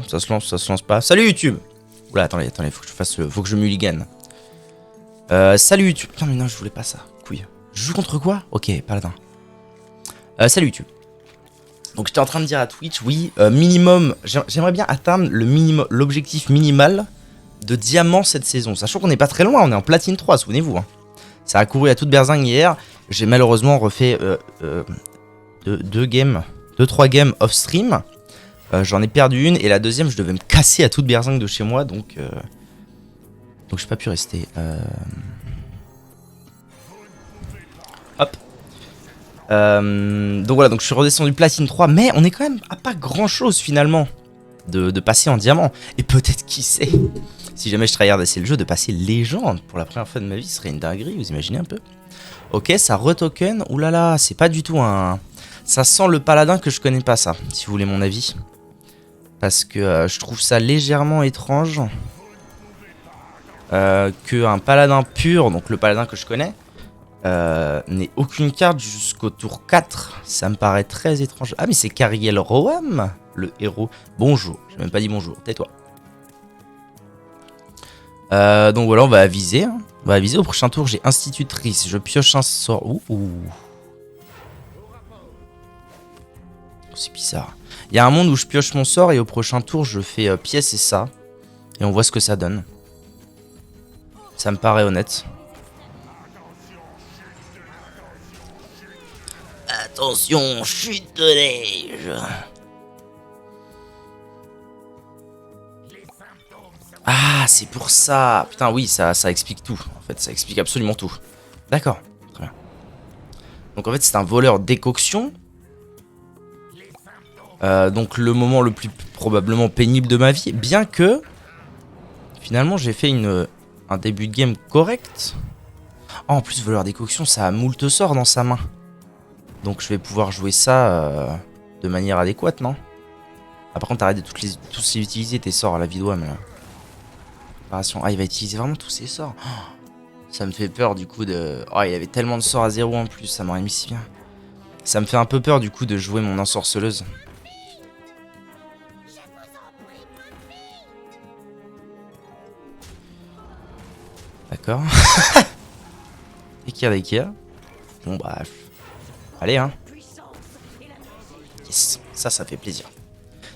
Ça se lance pas. Salut YouTube. Oula, attendez, faut que je fasse faut que je mulligan. Salut YouTube. Putain, mais non, je voulais pas ça. Couille. Je joue contre quoi? Ok, paladin. Salut YouTube. Donc j'étais en train de dire à Twitch, oui, minimum, j'aimerais bien atteindre le minimum, l'objectif minimal de diamant cette saison. Sachant qu'on n'est pas très loin, on est en platine 3, souvenez-vous. Hein. Ça a couru à toute berzingue hier. J'ai malheureusement refait 2-3 games off stream. J'en ai perdu une et la deuxième, je devais me casser à toute berzingue de chez moi, donc j'ai pas pu rester. Hop. Donc voilà, donc je suis redescendu platine 3, mais on est quand même à pas grand chose finalement de passer en diamant. Et peut-être, qui sait, si jamais je tryhard assez le jeu, de passer légende pour la première fois de ma vie, ce serait une dinguerie, vous imaginez un peu. Ok, ça retoken, oulala, c'est pas du tout un... Ça sent le paladin que je connais pas, ça, si vous voulez mon avis. Parce que je trouve ça légèrement étrange qu'un paladin pur, donc le paladin que je connais, n'ait aucune carte jusqu'au tour 4. Ça me paraît très étrange. Ah mais c'est Cariel Roham, le héros. Bonjour, j'ai même pas dit bonjour, tais-toi. Donc voilà, on va aviser. Hein. On va aviser au prochain tour, j'ai institutrice. Je pioche un sort. Ouh. C'est bizarre. Il y a un monde où je pioche mon sort et au prochain tour, je fais pièce et ça. Et on voit ce que ça donne. Ça me paraît honnête. Attention, chute de neige. Ah, c'est pour ça. Putain, oui, ça explique tout. En fait, ça explique absolument tout. D'accord, très bien. Donc en fait, c'est un voleur décoction. Donc le moment le plus probablement pénible de ma vie. Bien que, finalement, j'ai fait un début de game correct. Oh, en plus, voleur décoction, ça a moult sorts dans sa main. Donc je vais pouvoir jouer ça de manière adéquate, non? Ah, par contre, t'arrêtes de tous les utiliser, tes sorts à la vidéo, mais... Préparation. Ah, il va utiliser vraiment tous ses sorts. Oh, ça me fait peur, du coup, de... Oh, il avait tellement de sorts à 0 en plus, ça m'aurait mis si bien. Ça me fait un peu peur, du coup, de jouer mon ensorceleuse. D'accord. D'Ikea. Bon, bah... Allez, hein. Yes. Ça fait plaisir.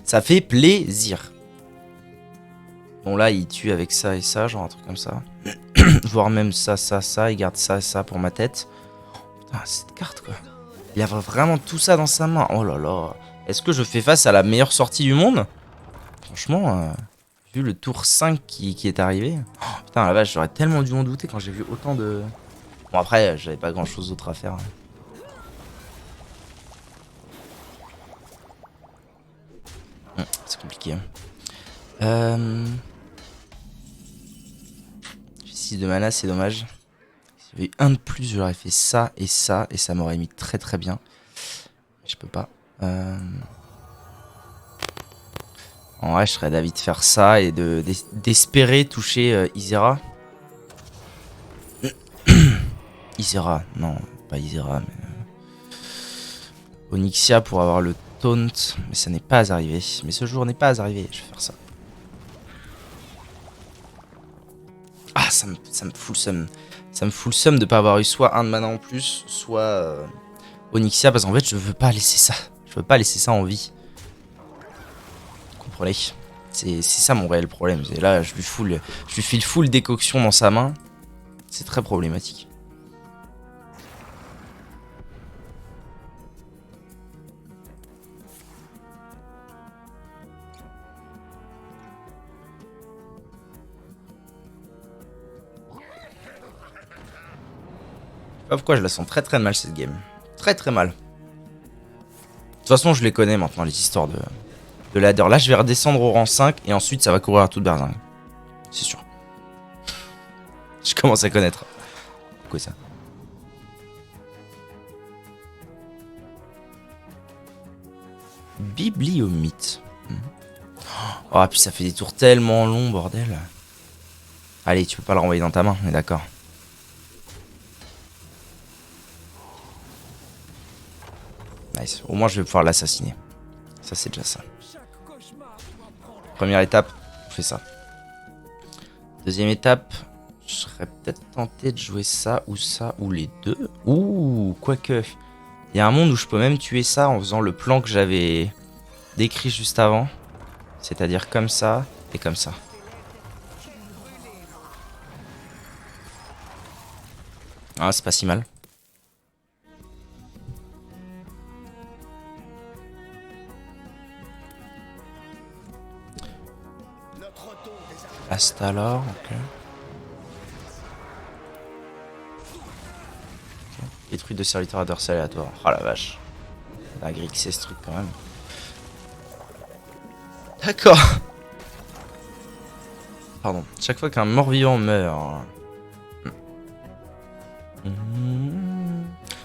Ça fait plaisir. Bon, là, il tue avec ça et ça, genre un truc comme ça. Voire même ça, il garde ça et ça pour ma tête. Putain, cette carte, quoi. Il a vraiment tout ça dans sa main. Oh là là. Est-ce que je fais face à la meilleure sortie du monde? Franchement, vu le tour 5 qui est arrivé. Oh, putain, la vache, j'aurais tellement dû m'en douter quand j'ai vu autant de... Bon, après, j'avais pas grand-chose d'autre à faire. C'est compliqué. 6 de mana, c'est dommage. S'il y avait un de plus, j'aurais fait ça, et ça m'aurait mis très très bien. Je peux pas. En vrai, je serais d'avis de faire ça et d'espérer toucher Ysera. Ysera, non, pas Ysera, mais... Onyxia pour avoir le taunt, mais ça n'est pas arrivé. Mais ce jour n'est pas arrivé, je vais faire ça. Ah, ça me fout le seum. Ça me fout le seum de pas avoir eu soit un de mana en plus, soit Onyxia, parce qu'en fait, je veux pas laisser ça. Je veux pas laisser ça en vie. Vous comprenez? C'est ça mon réel problème. Là, je lui file full décoction dans sa main. C'est très problématique. Je sais pas pourquoi je la sens très très mal cette game. Très très mal. De toute façon, je les connais maintenant, les histoires de ladder. Là, je vais redescendre au rang 5 et ensuite ça va courir à toute berzingue. C'est sûr. Je commence à connaître. Quoi ça? Bibliomythe. Oh, puis ça fait des tours tellement longs, bordel. Allez, tu peux pas le renvoyer dans ta main, on est d'accord. Nice. Au moins, je vais pouvoir l'assassiner. Ça, c'est déjà ça. Première étape, on fait ça. Deuxième étape, je serais peut-être tenté de jouer ça ou les deux. Ouh, quoique. Il y a un monde où je peux même tuer ça en faisant le plan que j'avais décrit juste avant. C'est-à-dire comme ça et comme ça. Ah, c'est pas si mal. Astalor, ok. Détruit de serviteurs adverses aléatoires. Oh la vache. La grille c'est ce truc quand même. D'accord. Pardon. Chaque fois qu'un mort-vivant meurt.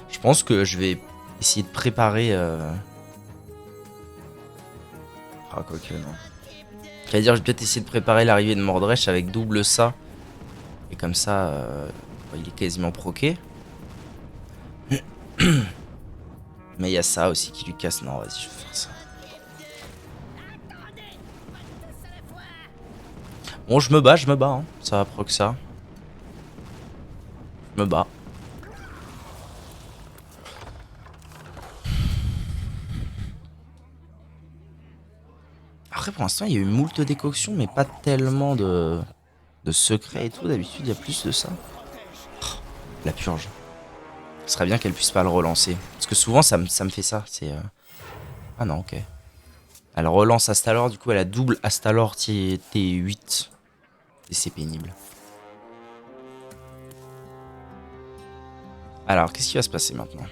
Je pense que je vais essayer de préparer. Ah, quoique non. J'allais dire, je vais peut-être essayer de préparer l'arrivée de Mordresh avec double ça. Et comme ça, il est quasiment proqué. Mais il y a ça aussi qui lui casse. Non, vas-y, je vais faire ça. Bon, je me bats, hein. Ça va proc ça. Je me bats. Après, pour l'instant, il y a eu moult décoctions, mais pas tellement de secrets et tout. D'habitude, il y a plus de ça. Oh, la purge. Ce serait bien qu'elle puisse pas le relancer. Parce que souvent, ça me fait ça. C'est. Ah non, ok. Elle relance Astalor, du coup, elle a double Astalor T8. Et c'est pénible. Alors, qu'est-ce qui va se passer maintenant?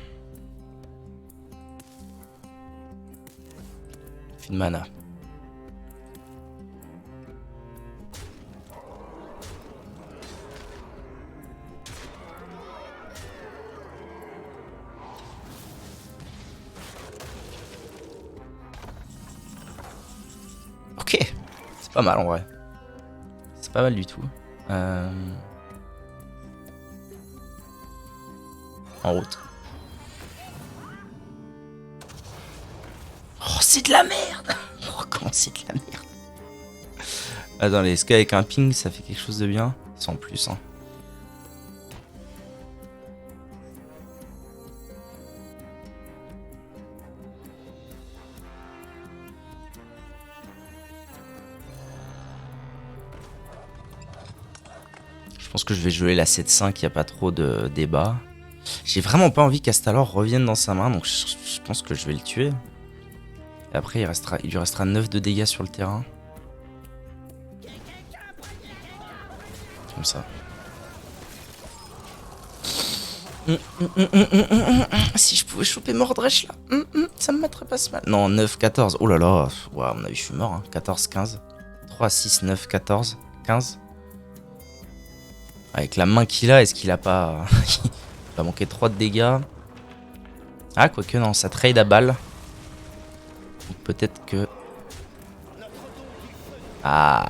Fin de mana. Ok. C'est pas mal en vrai. C'est pas mal du tout. En route. Oh, c'est de la merde! Oh, comment c'est de la merde? Attends, est-ce qu'avec un ping, ça fait quelque chose de bien? Sans plus, hein. Je pense que je vais jouer la 7-5, il n'y a pas trop de débat. J'ai vraiment pas envie qu'Astalor revienne dans sa main, donc je pense que je vais le tuer. Et après, il lui restera 9 de dégâts sur le terrain. Comme ça. Si je pouvais choper Mordresh là, ça me mettrait pas si mal. Non, 9-14. Oh là là, ouais, à mon avis, je suis mort. Hein. 14-15. 3, 6, 9, 14, 15. Avec la main qu'il a, est-ce qu'il a pas. Il va manquer 3 de dégâts. Ah, quoique, non, ça trade à balle. Peut-être que. Ah.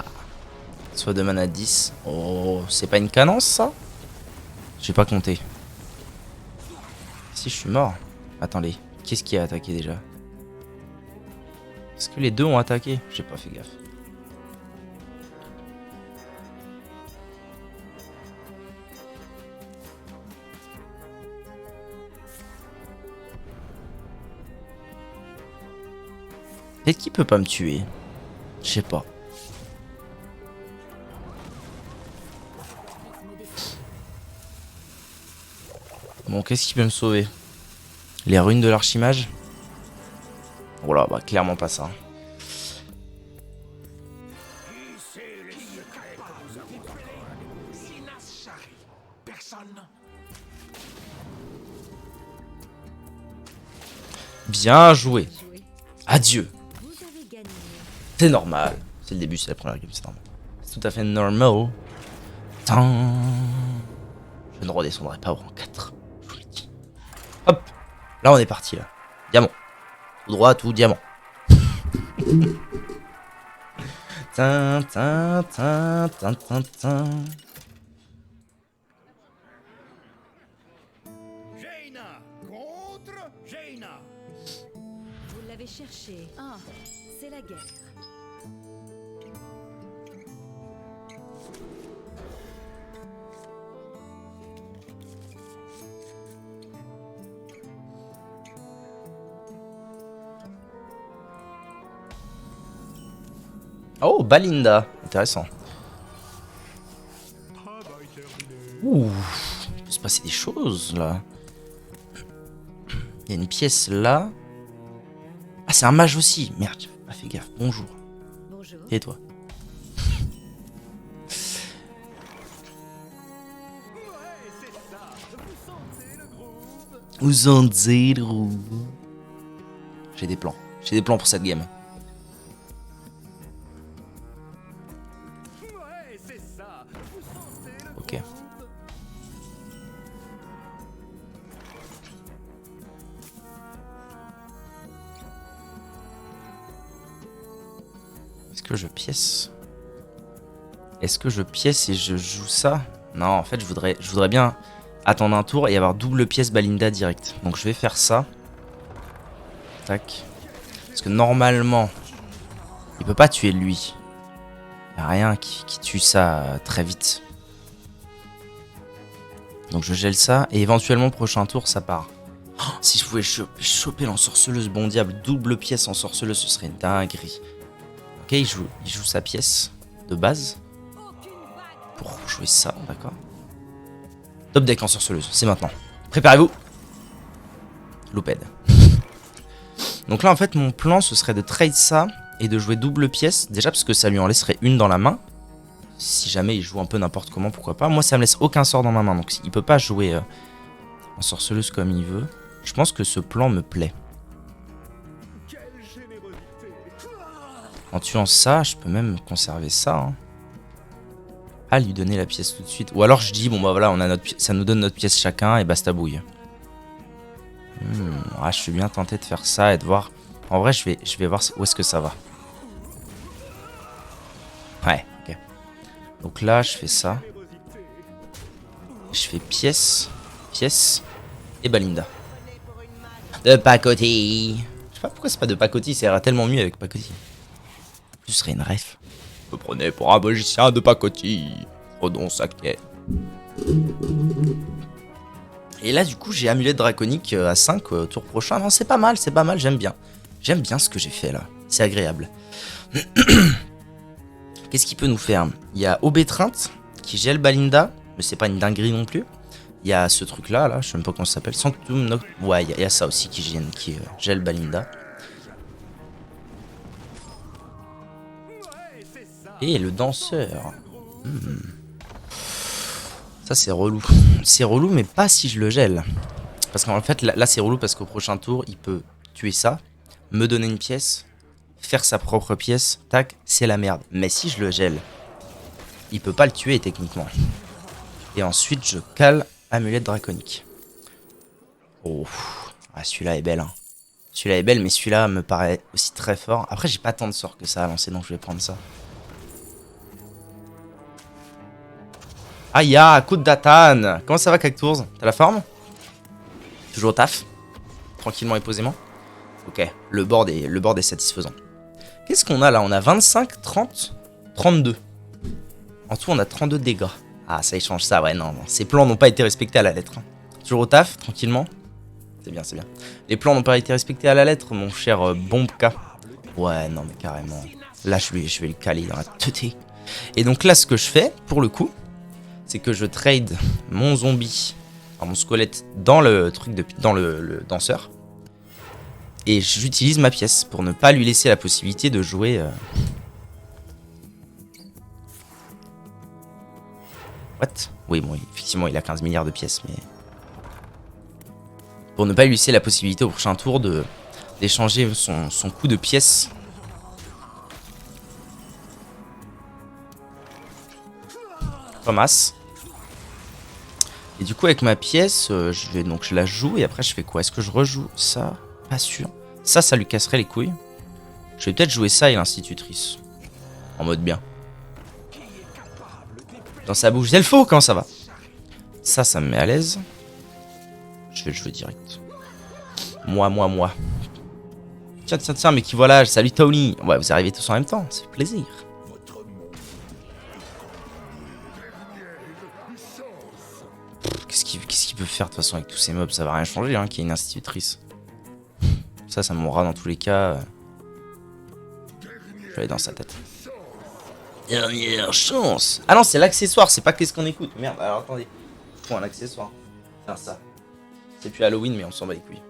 Soit de mana 10. Oh, c'est pas une cadence ça? J'ai pas compté. Si je suis mort. Attendez, qu'est-ce qui a attaqué déjà? Est-ce que les deux ont attaqué? J'ai pas fait gaffe. Peut-être qu'il peut pas me tuer. Je sais pas. Bon, qu'est-ce qui peut me sauver? Les runes de l'archimage? Oh là, bah clairement pas ça. Bien joué. Adieu. C'est normal. C'est le début, c'est la première game, c'est normal. C'est tout à fait normal. Je ne redescendrai pas au rang 4. Je vous le dis. Hop. Là, on est parti, là. Diamant. Tout droit, tout diamant. Tin, tin, tin, tin, tin, tin. Jaina contre Jaina. Vous l'avez cherché. Ah, c'est la guerre. Oh, Balinda. Intéressant. Ouh, il peut se passer des choses là. Il y a une pièce là. Ah, c'est un mage aussi. Merde, j'ai pas fait gaffe. Bonjour. Bonjour. Et toi? Vous sentez le groove. J'ai des plans. J'ai des plans pour cette game. Ok. Est-ce que je pièce? Est-ce que je pièce et je joue ça? Non, en fait, je voudrais bien attendre un tour et avoir double pièce Balinda direct. Donc je vais faire ça. Tac. Parce que normalement, il peut pas tuer lui. Il n'y a rien qui tue ça très vite. Donc je gèle ça et éventuellement prochain tour ça part. Oh, si je pouvais choper l'ensorceleuse, bon diable, double pièce ensorceleuse, ce serait une dinguerie. Ok, il joue sa pièce de base. Pour jouer ça, d'accord. Top deck ensorceleuse, c'est maintenant. Préparez-vous. Louped. Donc là en fait mon plan ce serait de trade ça et de jouer double pièce. Déjà parce que ça lui en laisserait une dans la main. Si jamais il joue un peu n'importe comment, pourquoi pas. Moi ça me laisse aucun sort dans ma main. Donc il peut pas jouer ensorceleuse comme il veut. Je pense que ce plan me plaît. En tuant ça, je peux même conserver ça. Hein. Ah, lui donner la pièce tout de suite. Ou alors je dis, bon bah voilà, on a ça nous donne notre pièce chacun et basta bouille. Ah, je suis bien tenté de faire ça et de voir. En vrai, je vais voir où est-ce que ça va. Ouais, ok. Donc là, je fais ça. Je fais pièce, pièce et Balinda. De pacotille. Je sais pas pourquoi c'est pas de pacotille, ça ira tellement mieux avec pacotille. En plus, ce serait une ref. Me prenez pour un magicien de pacotille. Redon saquet. Et là, du coup, j'ai amulette draconique à 5 tour prochain. Non, c'est pas mal, j'aime bien. J'aime bien ce que j'ai fait là. C'est agréable. Qu'est-ce qu'il peut nous faire? Il y a Obétreinte qui gèle Balinda, mais c'est pas une dinguerie non plus. Il y a ce truc là, je sais même pas comment ça s'appelle. Sanctum Noct. Ouais, il y a ça aussi qui gèle Balinda. Et le danseur. Ça c'est relou. C'est relou mais pas si je le gèle. Parce qu'en fait là c'est relou parce qu'au prochain tour il peut tuer ça, me donner une pièce, faire sa propre pièce, tac, c'est la merde. Mais si je le gèle, il peut pas le tuer techniquement. Et ensuite je cale amulette draconique. Oh, ah, celui-là est belle. Hein. Celui-là est belle mais celui-là me paraît aussi très fort. Après j'ai pas tant de sorts que ça à lancer donc je vais prendre ça. Aïe, coup de Datan. Comment ça va, Cactours? T'as la forme? Toujours au taf? Tranquillement et posément? Ok, le board est satisfaisant. Qu'est-ce qu'on a là? On a 25, 30, 32. En tout, on a 32 dégâts. Ah, ça échange ça, ouais, non. Ces plans n'ont pas été respectés à la lettre. Toujours au taf, tranquillement? C'est bien, c'est bien. Les plans n'ont pas été respectés à la lettre, mon cher Bombka. Ouais, non, mais carrément. Là, je vais le caler dans la tête. Et donc là, ce que je fais, pour le coup, c'est que je trade mon zombie, enfin mon squelette dans le truc dans le danseur. Et j'utilise ma pièce pour ne pas lui laisser la possibilité de jouer. What? Oui, bon, effectivement, il a 15 milliards de pièces, mais... Pour ne pas lui laisser la possibilité au prochain tour d'échanger son coup de pièce. Thomas. Et du coup avec ma pièce, je la joue et après je fais quoi? Est-ce que je rejoue ça? Pas sûr. Ça lui casserait les couilles. Je vais peut-être jouer ça et l'institutrice. En mode bien. Dans sa bouche, c'est le faux, comment ça va? Ça me met à l'aise. Je vais le jouer direct. Moi. Tiens, mais qui voilà, salut Tony. Ouais, vous arrivez tous en même temps, c'est plaisir. Qu'est-ce qu'il peut faire de toute façon avec tous ces mobs? Ça va rien changer, hein, qu'il y ait une institutrice. Ça mourra dans tous les cas. Je vais aller dans sa tête. Dernière chance. Ah non, c'est l'accessoire, c'est pas qu'est-ce qu'on écoute. Merde, alors attendez. Faut un accessoire. Tiens, ça. C'est plus Halloween, mais on s'en bat les couilles.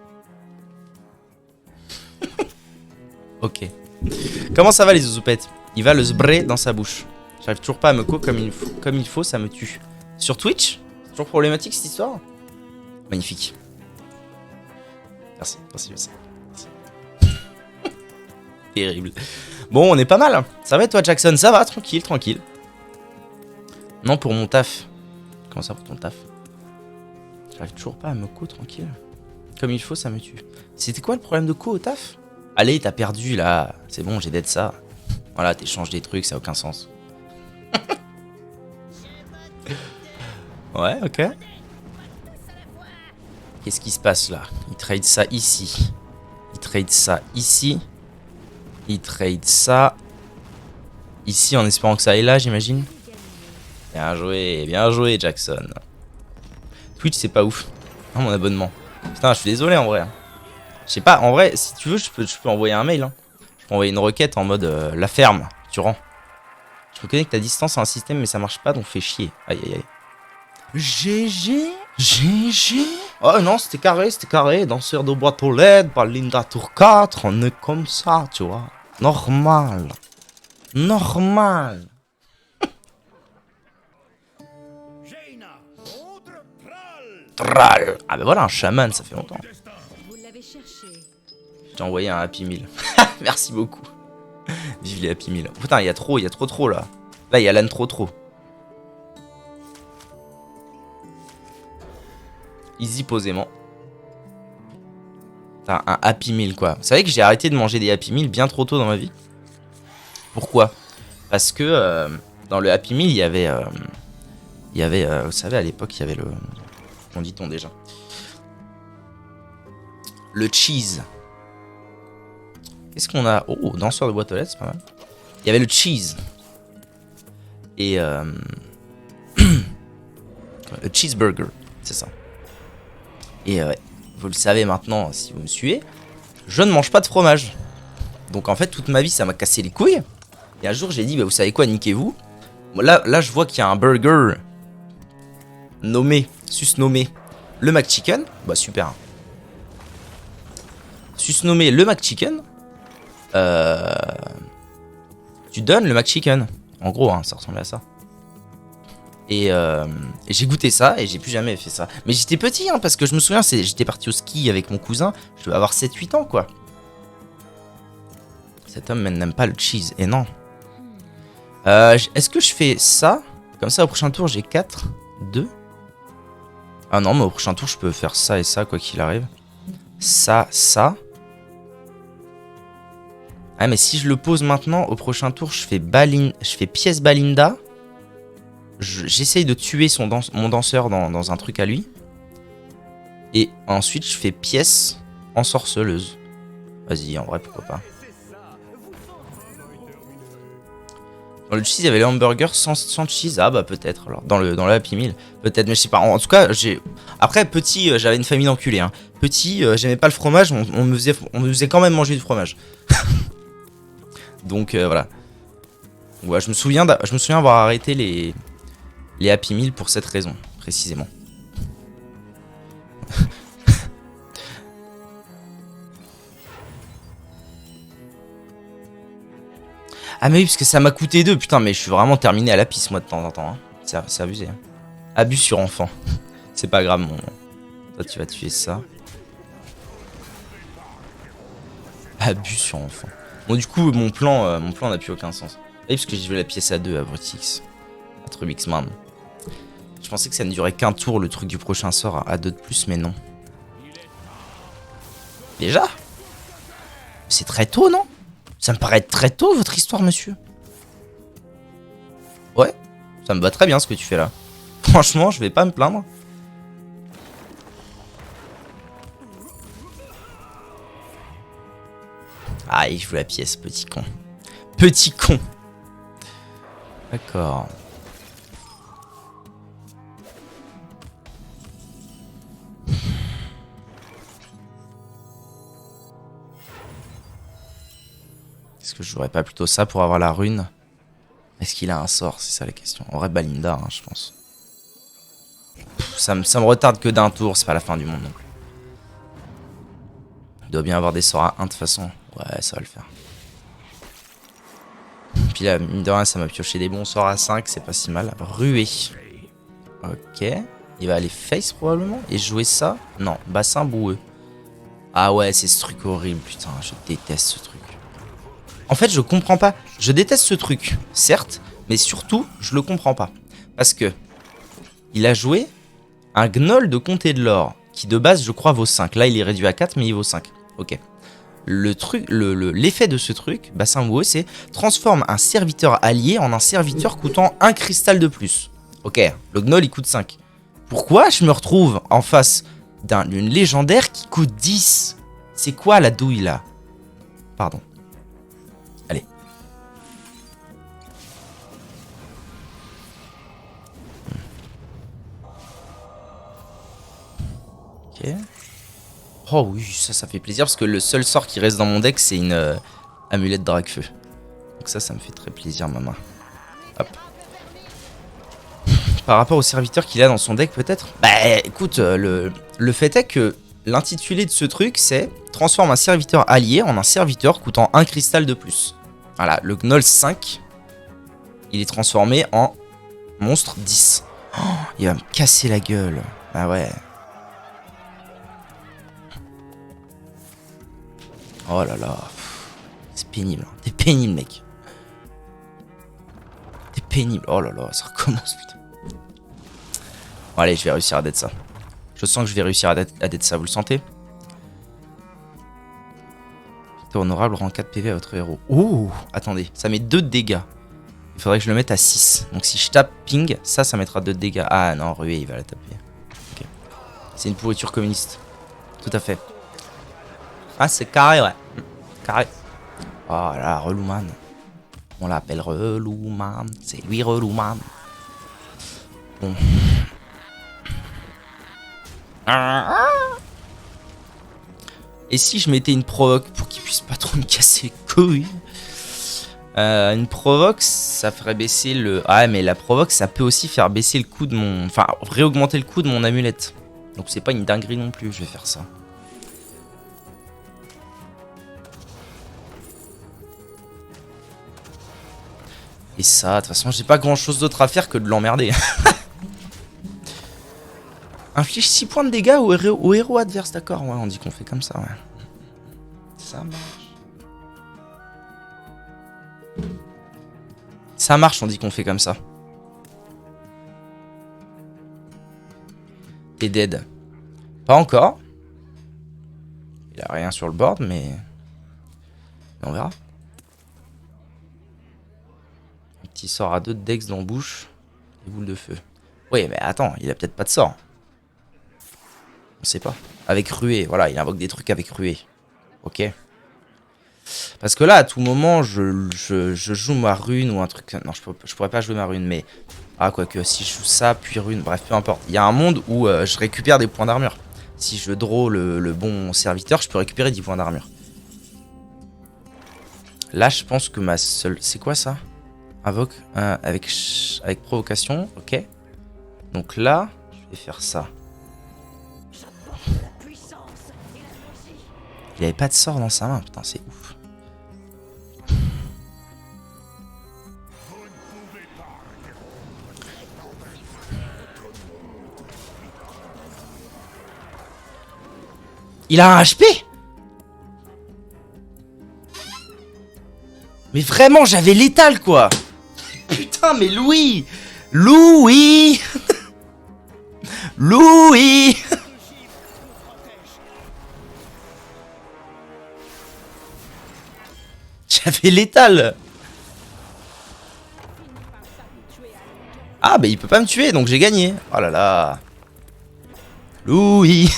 Ok. Comment ça va les zouzoupettes? Il va le sbray dans sa bouche. J'arrive toujours pas à me comme il faut, ça me tue. Sur Twitch? C'est toujours problématique cette histoire? Magnifique. Merci, merci, merci. Terrible. Bon, on est pas mal. Ça va et toi, Jackson? Ça va, tranquille, tranquille. Non, pour mon taf. Comment ça pour ton taf? J'arrive toujours pas à me tranquille. Comme il faut, ça me tue. C'était quoi le problème de au taf? Allez, t'as perdu là. C'est bon, j'ai d'être ça. Voilà, t'échanges des trucs, ça a aucun sens. Ouais, ok. Qu'est-ce qui se passe là? Il trade ça ici. Il trade ça ici. Il trade ça ici en espérant que ça aille là, j'imagine. Bien joué Jackson. Twitch c'est pas ouf. Oh, mon abonnement. Putain, je suis désolé en vrai. Je sais pas, en vrai, si tu veux, je peux envoyer un mail. Hein. Je peux envoyer une requête en mode la ferme, tu rends. Je me connecte à distance à un système, mais ça marche pas, donc fais chier. Aïe aïe aïe. GG. Oh non, c'était carré. Danseur de boîte aux lettres, Balinda Tour 4, on est comme ça, tu vois. Normal. Jaina contre Thrall. Tral. Ah bah voilà, un chaman, ça fait longtemps. Vous l'avez cherché. Je t'ai envoyé un Happy Meal. Merci beaucoup. Vive les Happy Meal. Putain, il y a trop là. Là, il y a l'âne trop. Easy posément. Putain, un Happy Meal quoi. Vous savez que j'ai arrêté de manger des Happy Meal bien trop tôt dans ma vie. Pourquoi? Parce que dans le Happy Meal, il y avait, vous savez, à l'époque, il y avait le... Comment dit-on déjà? Le cheese. Qu'est-ce qu'on a? Oh, danseur de boîte aux lettres, c'est pas mal. Il y avait le cheese. Et... le cheeseburger, c'est ça. Et vous le savez maintenant, si vous me suivez, je ne mange pas de fromage. Donc en fait, toute ma vie, ça m'a cassé les couilles. Et un jour, j'ai dit, bah, vous savez quoi, niquez-vous. Bon, là, je vois qu'il y a un burger susnommé le McChicken. Bah super. Susnommé le McChicken. Tu donnes le McChicken. En gros, hein, ça ressemblait à ça. Et j'ai goûté ça et j'ai plus jamais fait ça. Mais j'étais petit, hein, parce que je me souviens, j'étais parti au ski avec mon cousin. Je devais avoir 7-8 ans, quoi. Cet homme n'aime pas le cheese. Et non. Est-ce que je fais ça? Comme ça, au prochain tour, j'ai 4, 2. Ah non, mais au prochain tour, je peux faire ça et ça, quoi qu'il arrive. Ça. Ah, mais si je le pose maintenant, au prochain tour, je fais pièce Balinda. J'essaye de tuer mon danseur dans un truc à lui. Et ensuite, je fais pièce ensorceleuse. Vas-y, en vrai, pourquoi pas. Dans le cheese, il y avait le hamburger sans cheese. Ah bah peut-être, alors. Dans le Happy Meal. Peut-être, mais je sais pas. En tout cas, après, petit, j'avais une famille d'enculés. Hein. Petit, j'aimais pas le fromage. On me faisait quand même manger du fromage. Donc, voilà. Ouais, je me souviens avoir arrêté les Happy Meal pour cette raison, précisément. Ah mais oui, parce que ça m'a coûté 2, putain, mais je suis vraiment terminé à la pisse, moi, de temps en temps. Hein. C'est abusé. Hein. Abus sur enfant. C'est pas grave, mon... Toi, tu vas tuer ça. Abus sur enfant. Bon, du coup, mon plan n'a plus aucun sens. Oui, parce que j'ai vu la pièce à 2 à Brutix. À Trubixman. Je pensais que ça ne durait qu'un tour, le truc du prochain sort à 2 de plus, mais non. Déjà? C'est très tôt, non? Ça me paraît très tôt, votre histoire, monsieur. Ouais, ça me va très bien ce que tu fais là. Franchement, je vais pas me plaindre. Ah, il joue la pièce, petit con. Petit con. D'accord. Est-ce que je jouerais pas plutôt ça pour avoir la rune? Est-ce qu'il a un sort? C'est ça la question. En vrai, Balinda, hein, je pense. Ça me retarde que d'un tour, c'est pas la fin du monde non plus. Il doit bien avoir des sorts à 1 de toute façon. Ouais, ça va le faire. Puis là, mine de rien, ça m'a pioché des bons sorts à 5, c'est pas si mal. Ruée. Ok. Il va aller face probablement. Et jouer ça? Non, bassin boueux. Ah ouais, c'est ce truc horrible, putain, je déteste ce truc. En fait, je comprends pas. Je déteste ce truc, certes, mais surtout, je le comprends pas. Parce que il a joué un gnoll de comté de l'or, qui de base, je crois, vaut 5. Là, il est réduit à 4, mais il vaut 5. Ok. Le truc, l'effet de ce truc, bassin boueux, c'est transforme un serviteur allié en un serviteur coûtant 1 cristal de plus. Ok, le gnoll, il coûte 5. Pourquoi je me retrouve en face d'une légendaire qui coûte 10? C'est quoi la douille là? Pardon. Allez. Ok. Oh oui, ça fait plaisir parce que le seul sort qui reste dans mon deck, c'est une amulette Dragfeu. Donc ça me fait très plaisir, maman. Hop. Par rapport au serviteur qu'il a dans son deck, peut-être? Bah écoute, le fait est que l'intitulé de ce truc, c'est transforme un serviteur allié en un serviteur coûtant 1 cristal de plus. Voilà, le Gnoll 5, il est transformé en monstre 10. Oh, il va me casser la gueule. Ah ouais. Oh là là. C'est pénible. T'es pénible, mec. T'es pénible. Oh là là, ça recommence, putain. Bon, allez, je vais réussir à dead ça. Je sens que je vais réussir à dead ça, vous le sentez? T'es honorable, rend 4 PV à votre héros. Ouh, attendez, ça met 2 de dégâts. Il faudrait que je le mette à 6. Donc si je tape ping, ça mettra 2 de dégâts. Ah non, Rué, il va la taper. Okay. C'est une pourriture communiste. Tout à fait. Ah, c'est carré, ouais. Carré. Oh là, Relouman. On l'appelle Relouman. C'est lui, Relouman. Bon. Et si je mettais une provoque pour qu'il puisse pas trop me casser les couilles? Une provoque, ça ferait baisser le... Ah mais la provoque, ça peut aussi faire baisser le coût de mon... Enfin, réaugmenter le coût de mon amulette. Donc c'est pas une dinguerie non plus, je vais faire ça. Et ça, de toute façon, j'ai pas grand chose d'autre à faire que de l'emmerder. Inflige 6 points de dégâts au héros adverse, d'accord. Ouais, on dit qu'on fait comme ça, ouais. Ça marche. Ça marche, on dit qu'on fait comme ça. T'es dead. Pas encore. Il a rien sur le board, mais on verra. Un petit sort à 2 de dex dans la bouche. Et boule de feu. Oui, mais attends, il a peut-être pas de sort. On sait pas. Avec ruée, voilà, il invoque des trucs avec ruée. Ok. Parce que là, à tout moment, je joue ma rune ou un truc... Non, je pourrais pas jouer ma rune, mais... Ah, quoique, si je joue ça, puis rune, bref, peu importe. Il y a un monde où je récupère des points d'armure. Si je draw le bon serviteur, je peux récupérer 10 points d'armure. Là, je pense que ma seule... C'est quoi, ça? Invoque avec provocation, ok. Donc là, je vais faire ça. Il avait pas de sort dans sa main, putain, c'est ouf. Il a un HP? Mais vraiment, j'avais létal, quoi. Putain, mais Louis! Louis! Louis! J'avais létal. Ah bah il peut pas me tuer donc j'ai gagné. Oh là là. Louis.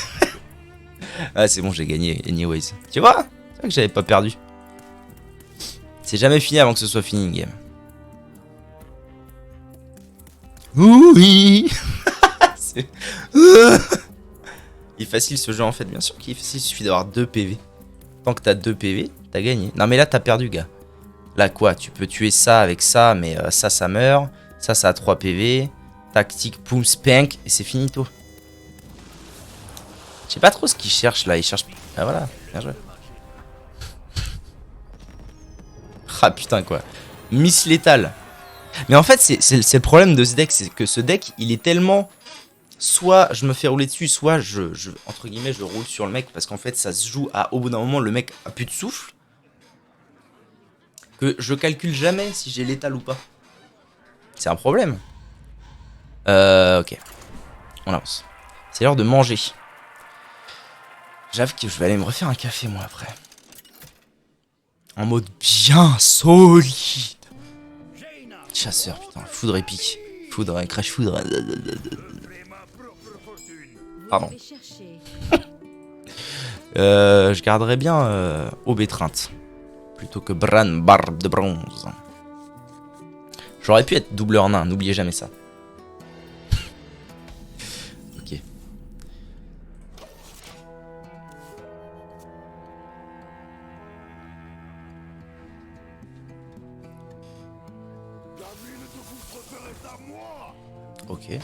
Ah c'est bon j'ai gagné anyways. Tu vois? C'est vrai que j'avais pas perdu. C'est jamais fini avant que ce soit fini une game. Louis. Il est facile ce jeu en fait, bien sûr qu'il est facile, il suffit d'avoir 2 PV. Tant que t'as 2 PV, t'as gagné. Non mais là t'as perdu gars. Là quoi, tu peux tuer ça avec ça, mais ça meurt. Ça a 3 PV. Tactique, poum, spank, et c'est finito. Je sais pas trop ce qu'il cherche là, il cherche... Ah voilà, bien joué. Ah putain quoi. Miss létale. Mais en fait, c'est le problème de ce deck, c'est que ce deck, il est tellement... Soit je me fais rouler dessus, soit entre guillemets, je roule sur le mec, parce qu'en fait, ça se joue à... Au bout d'un moment, le mec a plus de souffle. Que je calcule jamais si j'ai létal ou pas. C'est un problème. Ok. On avance. C'est l'heure de manger. J'avoue que je vais aller me refaire un café, moi, après. En mode bien solide. Chasseur, putain. Foudre épique. Foudre, crash foudre. Pardon. Vous l'avez cherché. Je garderais bien Aube étreinte. Plutôt que Bran barbe de bronze. J'aurais pu être doubleur nain, n'oubliez jamais ça. Ok. Ok.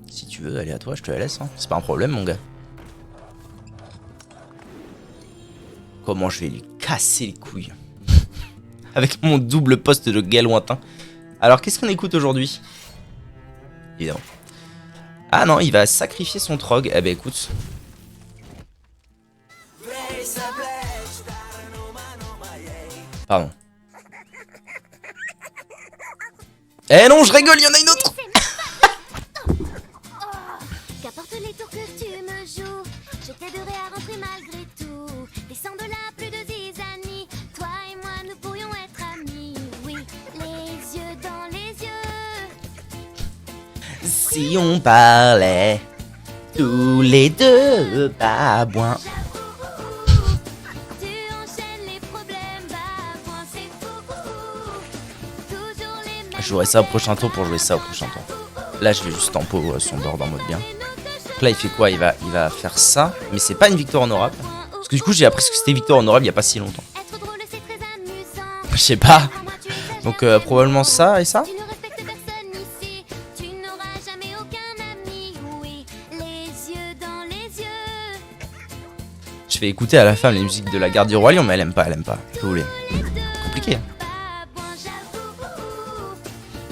Si tu veux aller à toi, je te la laisse. Hein. C'est pas un problème, mon gars. Comment je vais lui casser les couilles. Avec mon double poste de gars lointain. Alors, qu'est-ce qu'on écoute aujourd'hui? Évidemment. Ah non, il va sacrifier son trog. Eh ben écoute. Pardon. Eh non, je rigole, il y en a une autre. Qu'apporte les tours que tu me joues, je t'aiderai à rentrer malgré tout. Descends de là, plus de zizanie. Toi et moi, nous pourrions être amis. Oui, les yeux dans les yeux. Si on parlait tous les deux babouins. J'avoue, tu enchaînes les problèmes, babouin, c'est fou. Toujours les mêmes. Je jouerai ça au prochain tour pour jouer ça au prochain tour. Là, je vais juste tempo son board en mode bien. Donc là, il fait quoi? Il va faire ça. Mais c'est pas une victoire honorable. Parce que du coup, j'ai appris que c'était victoire honorable il y a pas si longtemps. Être drôle, c'est très amusant. Je sais pas. Pour moi, tu exagères. Donc probablement ça et ça. Tu ne respectes personne ici, tu n'auras jamais aucun ami. Oui, les yeux dans les yeux. Je vais écouter à la fin les musiques de la garde du roi lion, mais elle aime pas, Si vous voulez. Compliqué. Hein. Babouin, j'avoue,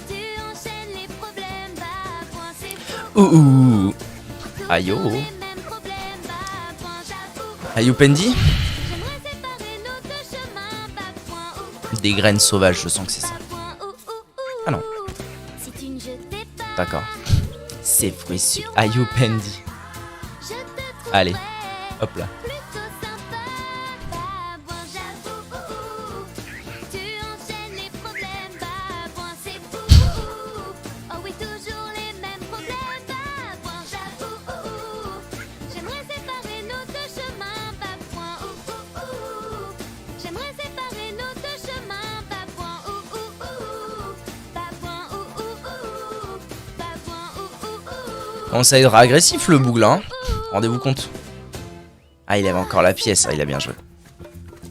tu enchaînes les problèmes. Babouin, c'est fou. Ouh. Aïe oh. Les mêmes problèmes. Babouin, j'avoue. Aïe Pendi. J'aimerais séparer nos deux chemins. Babouin, Des graines sauvages, je sens que c'est ça. babouin, Ah non. Si tu ne jetais pas, D'accord. C'est fruits sur Aïe Pendi. je te trouverais Allez, hop là. plutôt sympa. Babouin, j'avoue, tu enchaînes les problèmes. Babouin, c'est fou. Oh oui, toujours les mêmes problèmes. Babouin, j'avoue, j'aimerais séparer nos deux chemins. Babouin, j'aimerais séparer nos deux chemins. Babouin, babouin, babouin, On ça être agressif le bougle, hein. Rendez-vous compte. Ah, il avait encore la pièce, ah, il a bien joué.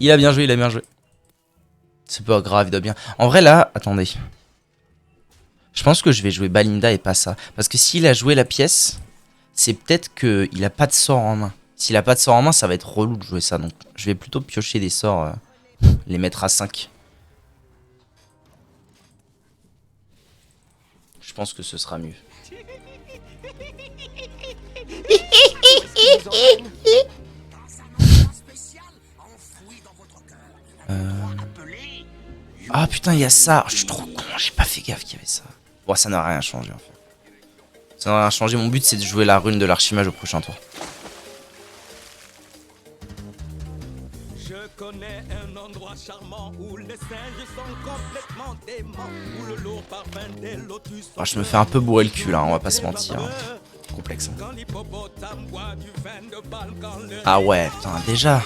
Il a bien joué. C'est pas grave, il doit bien. En vrai, là, attendez. Je pense que je vais jouer Balinda et pas ça. Parce que s'il a joué la pièce, c'est peut-être qu'il a pas de sort en main. S'il a pas de sort en main, ça va être relou de jouer ça. Donc, je vais plutôt piocher des sorts, les mettre à 5. Je pense que ce sera mieux. Ah putain, il y a ça. Je suis trop con, j'ai pas fait gaffe qu'il y avait ça. Bon, ça n'a rien changé en fait. Ça n'a rien changé. Mon but, c'est de jouer la rune de l'archimage au prochain tour. Je connais un endroit charmant où les singes sont complètement déments, où le lourd parfum des lotus. Ah, je me fais un peu bourrer le cul là, on va pas se mentir. Hein. Complexe. Hein. Quand l'hippopotame boit du vin de balle, quand le Ah ouais, putain, déjà.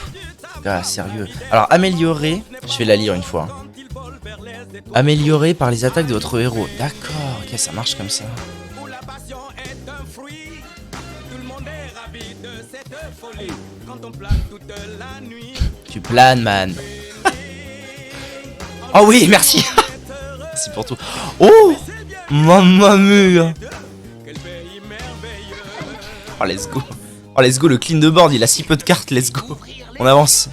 Gars, sérieux. Alors, améliorer, je vais la lire une fois. Hein. il vole vers les étoiles, Améliorer par les attaques de votre héros. D'accord, ok, ça marche comme ça. où la passion est un fruit. Tout le monde est ravi de cette folie. Quand on plane toute la nuit, Tu planes, man. Oh oui, merci. Merci pour tout. Oh, mamma mia. Oh, let's go. Oh, let's go, le clean de board, il a si peu de cartes, let's go. On avance.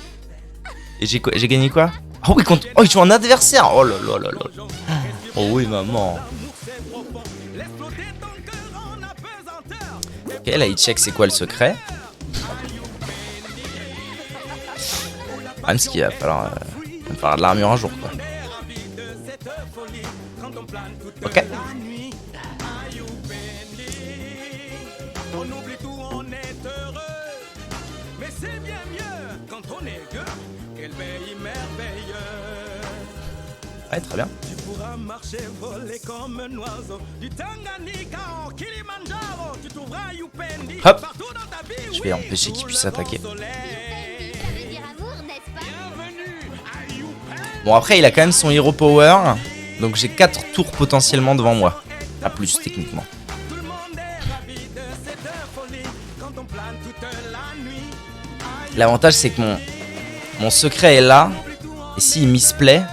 Et j'ai gagné quoi? Oh oui, contre... Oh, il joue un adversaire. Oh là là là là. Oh oui, maman. Ok, là, il check c'est quoi le secret. Même ce qu'il va falloir... il va falloir de l'armure un jour, quoi. Ok. On oublie tout, on est heureux. Mais c'est bien mieux quand on est gueux. Quel pays merveilleux. Ouais, très bien. Tu pourras marcher, voler comme un oiseau. Du Tanganyika au Kilimanjaro. Tu trouveras Youpendi. Hop. Partout dans ta vie. Je vais empêcher qu'il puisse attaquer. Ça veut dire amour, n'est-ce pas? Bienvenue à Youpendi. Bon, après, il a quand même son hero power. Donc j'ai 4 tours potentiellement devant moi. À plus, techniquement. Tout le monde est ravi de cette folie. Quand on plane toute la nuit. L'avantage, c'est que mon secret est là. Et s'il misplay...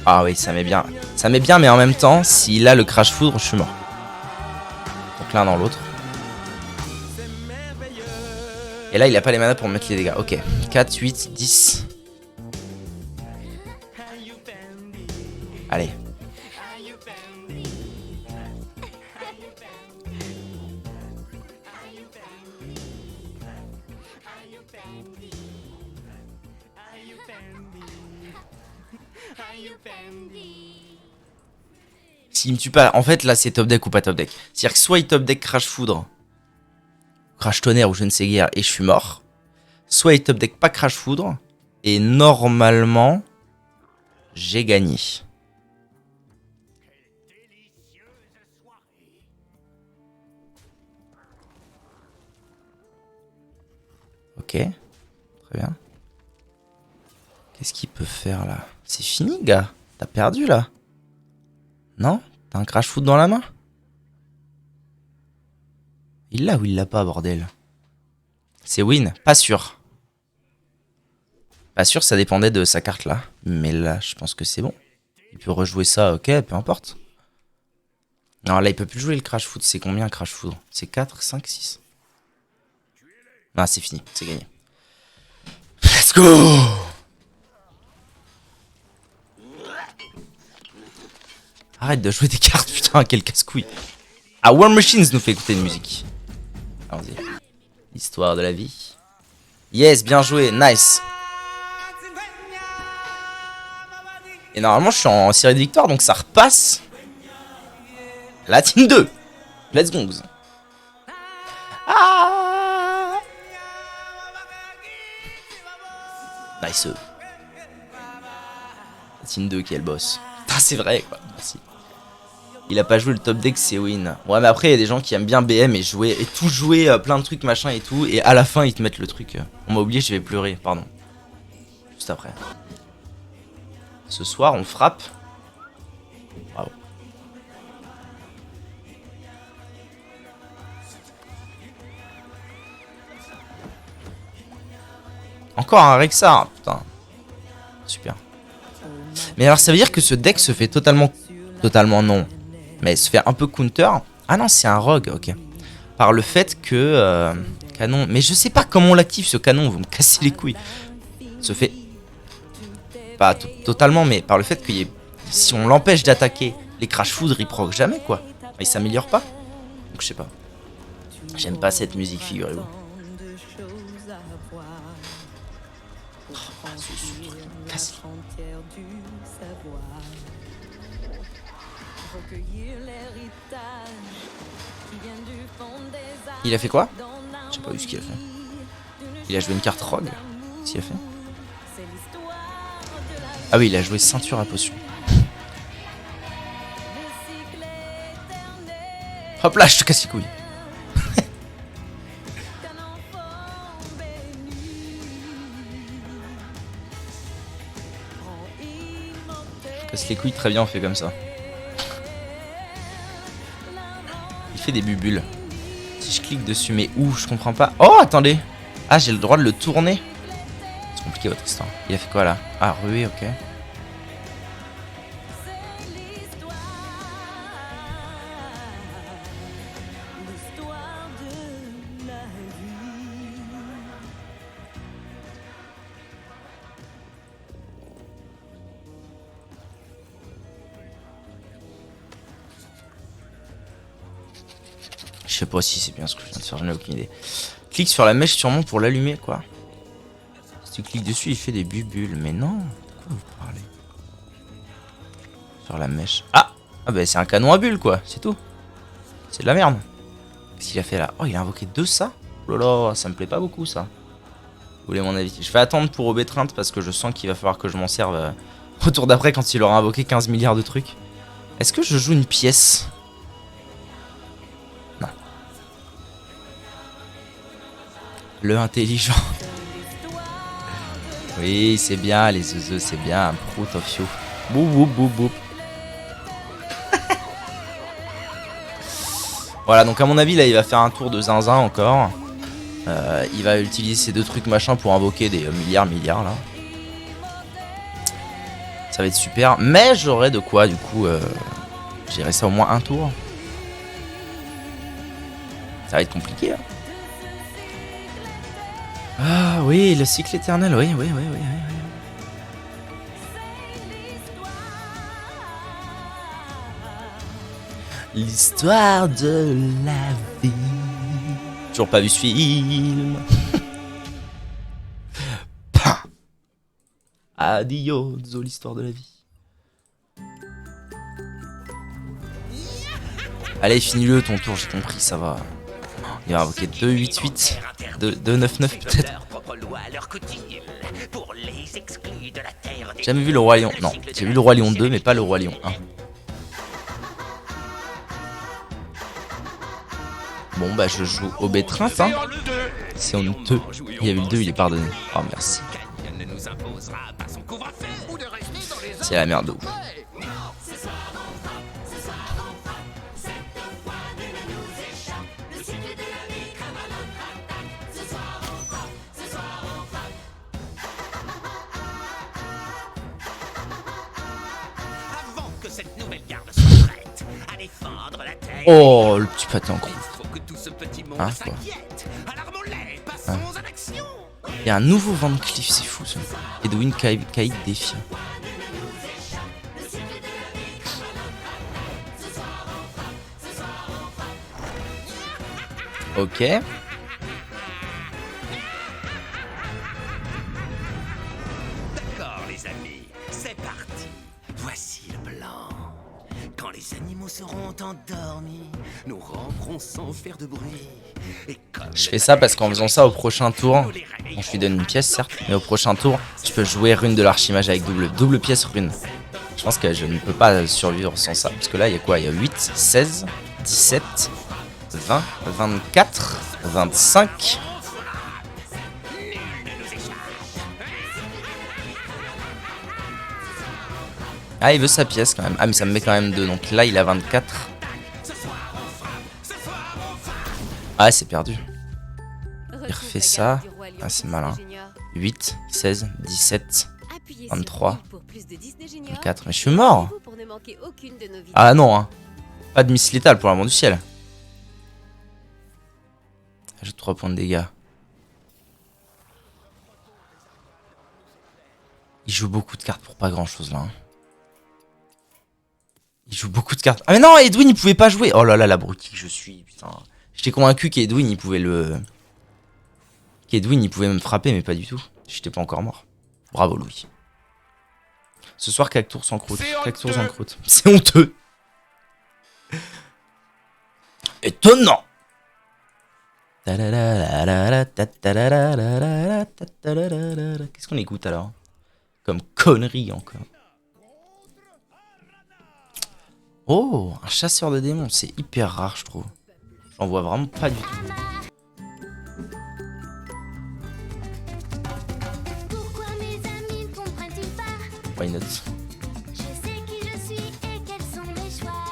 Ah oui, ça met bien. Ça met bien, mais en même temps, s'il a le crash foudre, je suis mort. Donc l'un dans l'autre. Et là, il a pas les manas pour mettre les dégâts. Ok. 4, 8, 10. Allez. S'il me tue pas, en fait là c'est top deck ou pas top deck. C'est-à-dire que soit il top deck crash foudre, crash tonnerre ou je ne sais guère et je suis mort. Soit il top deck pas crash foudre et normalement j'ai gagné. Ok, très bien. Qu'est-ce qu'il peut faire là? C'est fini gars, t'as perdu là. Non? T'as un crash foot dans la main? Il l'a ou il l'a pas, bordel? C'est win? Pas sûr. Pas sûr, ça dépendait de sa carte là. Mais là, je pense que c'est bon. Il peut rejouer ça, ok, peu importe. Non, là, il peut plus jouer le crash foot. C'est combien crash foot? C'est 4, 5, 6. Ah, c'est fini, c'est gagné. Let's go! Arrête de jouer des cartes, putain, quel casse-couille. Ah, War Machines nous fait écouter une musique. Allons-y. L'histoire de la vie. Yes, bien joué, nice. Et normalement, je suis en série de victoire, donc ça repasse. La team 2. Let's go. Ah. Nice. La team 2 qui est le boss. Putain, c'est vrai, quoi. Merci. Il a pas joué le top deck, c'est win. Ouais, mais après, il y a des gens qui aiment bien BM et jouer, et tout jouer, plein de trucs, machin et tout. Et à la fin, ils te mettent le truc. On m'a oublié, je vais pleurer, pardon. Juste après. Ce soir, on frappe. Bravo. Encore un Rexar, putain. Super. Mais alors, ça veut dire que ce deck se fait totalement... Totalement non. Mais se fait un peu counter. Ah non, c'est un rogue, ok. Par le fait que... canon... Mais je sais pas comment on l'active, ce canon. Vous me cassez les couilles. Se fait... Pas totalement, mais par le fait que si on l'empêche d'attaquer, les crash foudre, il proc jamais, quoi. Il s'améliore pas. Donc je sais pas. J'aime pas cette musique, figurez-vous. Il a fait quoi? J'ai pas vu ce qu'il a fait. Il a joué une carte rogue. Qu'est-ce qu'il a fait? Ah oui, il a joué ceinture à potion. Hop là, je te casse les couilles. Je casse les couilles, très bien, on fait comme ça. Il fait des bubules. Si je clique dessus, mais où? Je comprends pas. Oh, attendez. Ah, j'ai le droit de le tourner. C'est compliqué votre histoire. Il a fait quoi là? Ah, ruée, ok. Je sais pas si c'est bien ce que je viens de faire, j'en ai aucune idée. Clique sur la mèche sûrement pour l'allumer, quoi. Si tu cliques dessus, il fait des bulles. Mais non, de quoi vous parlez? Sur la mèche. Ah bah c'est un canon à bulles, quoi, c'est tout. C'est de la merde. Qu'est-ce qu'il a fait là? Oh, il a invoqué 2 ça? Oh là là, ça me plaît pas beaucoup, ça. Vous voulez mon avis? Je vais attendre pour Obétreinte parce que je sens qu'il va falloir que je m'en serve au tour d'après quand il aura invoqué 15 milliards de trucs. Est-ce que je joue une pièce? Non. Le intelligent. Oui, c'est bien, les zouzous, c'est bien. Prout of you. Boup, boup, boup, boup. Voilà, donc à mon avis, là, il va faire un tour de zinzin encore. Il va utiliser ces 2 trucs machin pour invoquer des milliards, là. Ça va être super. Mais j'aurai de quoi, du coup, gérer ça au moins un tour. Ça va être compliqué, hein. Ah oui, le cycle éternel, oui. L'histoire de la vie. Toujours pas vu ce film. Adios, l'histoire de la vie. Allez, finis-le ton tour, j'ai compris, ça va. Il va invoquer 2-8-8, 2-9-9 peut-être. J'ai jamais vu le Roi Lion. Non, j'ai vu le Roi Lion 2, mais pas le Roi Lion 1. Bon bah je joue au Obétreinte, hein. C'est honteux. Il y avait le 2, il est pardonné. Oh merci. C'est la merde de ouf. Oh, le petit pâté en croûte. Hein, quoi. Hein. Il y a un nouveau Van Cleef, c'est fou ça. Edwin Caïd défiant. Ok. D'accord les amis, c'est parti. Voici le plan. Quand les animaux seront endormis, nous ramperons sans faire de bruit. Et comme Je fais ça parce qu'en faisant ça au prochain tour, bon, je lui donne une pièce certes, mais au prochain tour, je peux jouer rune de l'archimage avec double pièce rune. Je pense que je ne peux pas survivre sans ça, parce que là il y a quoi? Il y a 8, 16, 17, 20, 24, 25. Ah, il veut sa pièce quand même. Ah, mais ça me met quand même 2. Donc là, il a 24. Ah, c'est perdu. Il refait ça. Ah, c'est malin. 8, 16, 17, 23, 24. Mais je suis mort. Ah non, hein. Pas de miss létale pour l'amour du ciel. Ajoute 3 points de dégâts. Il joue beaucoup de cartes pour pas grand chose là. Hein. Il joue beaucoup de cartes. Ah mais non, Edwin il pouvait pas jouer. Oh là là, l'abruti que je suis, putain. J'étais convaincu qu'Edwin il pouvait le... Qu'Edwin il pouvait me frapper, mais pas du tout. J'étais pas encore mort. Bravo Louis. Ce soir, Cactour sans croûte. Cactour sans croûte. C'est honteux. Étonnant. Qu'est-ce qu'on écoute alors? Comme connerie encore. Oh, un chasseur de démons, c'est hyper rare je trouve. J'en vois vraiment pas du tout. Pourquoi mes amis ne comprennent-ils pas? Why not? Je sais qui je suis et quels sont mes choix.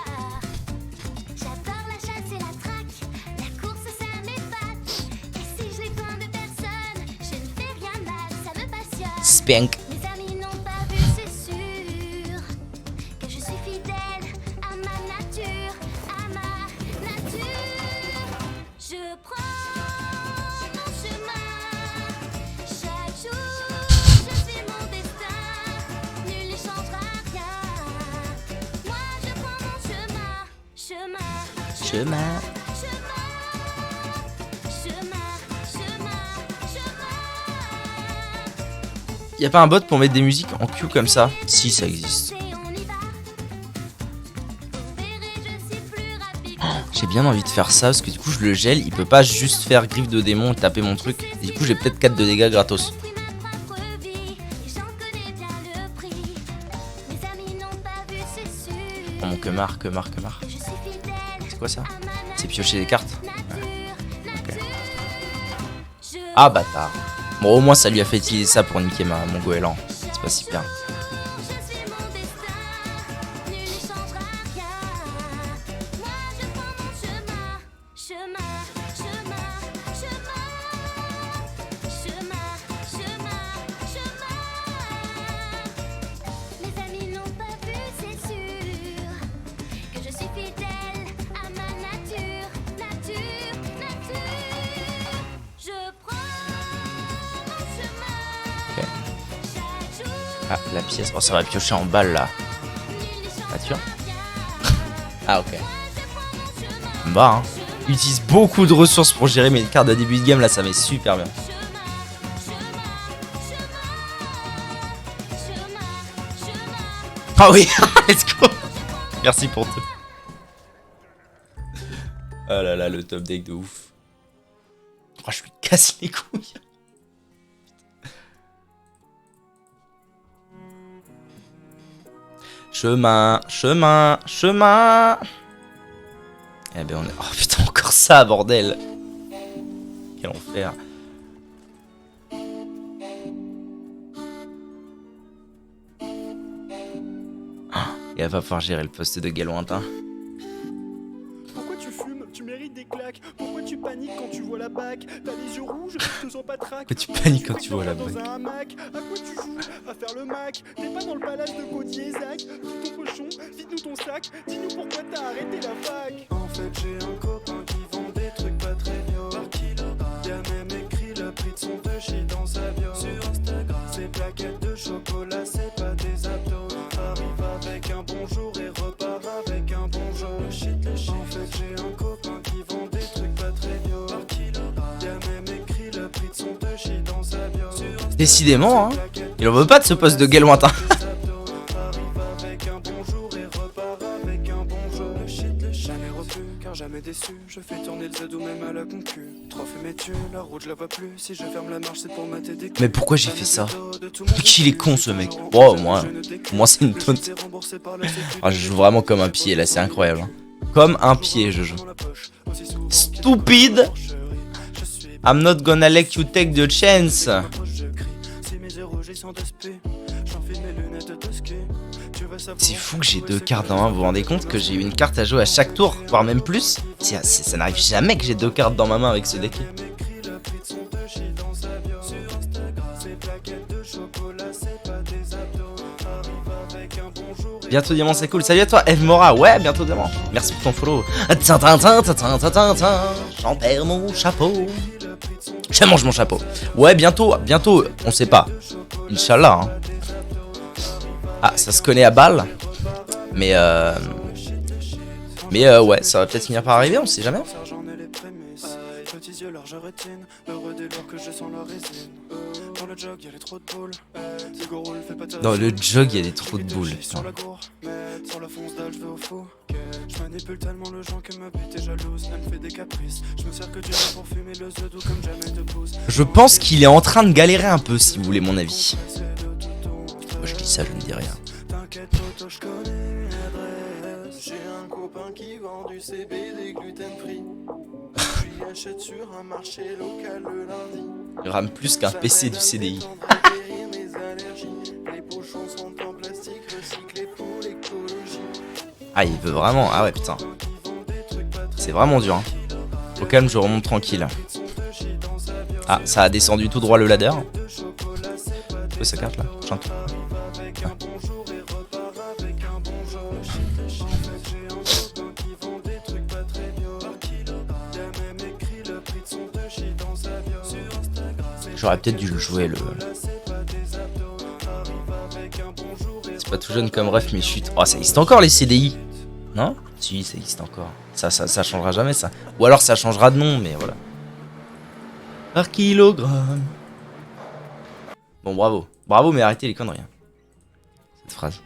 J'adore la chasse et la traque, la course ça m'épate. Et si je les prends de personne, je ne fais rien mal, ça me passionne. Spank. Mes amis n'ont pas vu, c'est sûr, que je suis fidèle à ma nature, à ma nature. Je prends mon chemin, chaque jour je suis mon destin, nul ne changera rien. Moi je prends mon chemin, Chemin. chemin. Y a pas un bot pour mettre des musiques en queue comme ça? Si, ça existe. J'ai bien envie de faire ça parce que du coup je le gèle, il peut pas juste faire griffe de démon et taper mon truc. Et du coup j'ai peut-être 4 de dégâts gratos. Oh mon quemar. C'est quoi ça? C'est piocher des cartes? Ouais. Ok. Ah bâtard. Bon au moins ça lui a fait utiliser ça pour niquer mon goéland. C'est pas si bien. Ah, la pièce. Oh, ça va piocher en balle là. Nature. Ah, ok. Bah, hein. Utilise beaucoup de ressources pour gérer mes cartes de début de game. Là, ça met super bien. Ah oui, let's go. Merci pour tout. Oh là là, le top deck de ouf. Oh, je lui casse les couilles. Chemin. Eh ben on est... Oh putain, encore ça, bordel. Quel enfer. Il va pas pouvoir gérer le poste de Galouintin. Pourquoi tu fumes? Tu mérites des claques. Pourquoi tu paniques quand tu vois la bac? T'as les yeux rouges, tu te sens pas traque. Pourquoi tu paniques quand tu vois la bac? Dans un hamac. À quoi tu joues? À faire le Mac. T'es pas dans le palace de Gauthier, Zach. Dis ton cochon, vide-nous ton sac. Dis-nous pourquoi t'as arrêté la fac. En fait, j'ai un copain qui vend des trucs pas très bio. Par kilogramme. Il a même écrit le prix de son touchy dans sa bio. Sur Instagram. Ces plaquettes de chocolat, c'est pas des abdos. Arrive avec un bonjour et repart avec un bonjour. Le shit. En fait, j'ai un copain qui vend des trucs pas très bio. Par kilogramme. Il a même écrit le prix de son touchy dans sa bio. Décidément, hein. Il en veut pas de ce poste de Galouintin. Jamais déçu, je fais tourner le zadou même à la concu. Trop fumé tu, la route je la vois plus. Si je ferme la marche c'est pour mater des Mais pourquoi j'ai fait ça? Qu'il est con ce mec. Oh moi c'est une tonne. Ah, je joue vraiment comme un pied là, c'est incroyable. Hein. Comme un pied je joue. Stupide. I'm not gonna let you take the chance. C'est fou que j'ai 2 cartes dans ma main, vous vous rendez compte que j'ai une carte à jouer à chaque tour, voire même plus. Ça n'arrive jamais que j'ai 2 cartes dans ma main avec ce deck. Bientôt diamant, c'est cool. Salut à toi Eve Mora, ouais bientôt diamant. Merci pour ton follow. J'en perds mon chapeau. Je mange mon chapeau. Ouais bientôt, on sait pas. Inch'Allah hein. Ah, ça se connaît à balle. Mais ouais, ça va peut-être finir par arriver, on sait jamais. Dans le jog, il y a des trous de boules. Putain. Je pense qu'il est en train de galérer un peu, si vous voulez mon avis. Je dis ça, je ne dis rien. J'ai un copain qui vend du CBD gluten free. Je achète sur un marché local le lundi. Il rame plus qu'un PC du CDI. Ah, il veut vraiment. Ah ouais, putain. C'est vraiment dur. Hein. Au calme, je remonte tranquille. Ah, ça a descendu tout droit le ladder. C'est quoi sa carte là? Chante. Ah. J'aurais peut-être dû le jouer le... C'est pas tout jeune comme ref mais chute. Oh ça existe encore les CDI. Non? Si ça existe encore. Ça changera jamais ça. Ou alors ça changera de nom mais voilà. Par kilogramme. Bon bravo. Bravo, mais arrêtez les conneries. Hein. Cette phrase.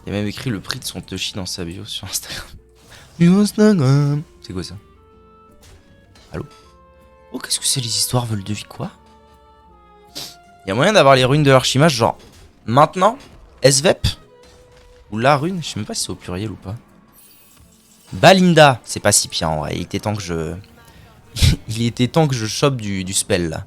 Il y a même écrit le prix de son Toshi dans sa bio sur Instagram. Instagram. C'est quoi ça? Allô? Oh, qu'est-ce que c'est les histoires veulent de vie, quoi? Il y a moyen d'avoir les runes de l'Archimage, genre maintenant? SVEP? Ou la rune? Je sais même pas si c'est au pluriel ou pas. Balinda, c'est pas si pire en vrai. Il était temps que je. Il était temps que je chope du spell là.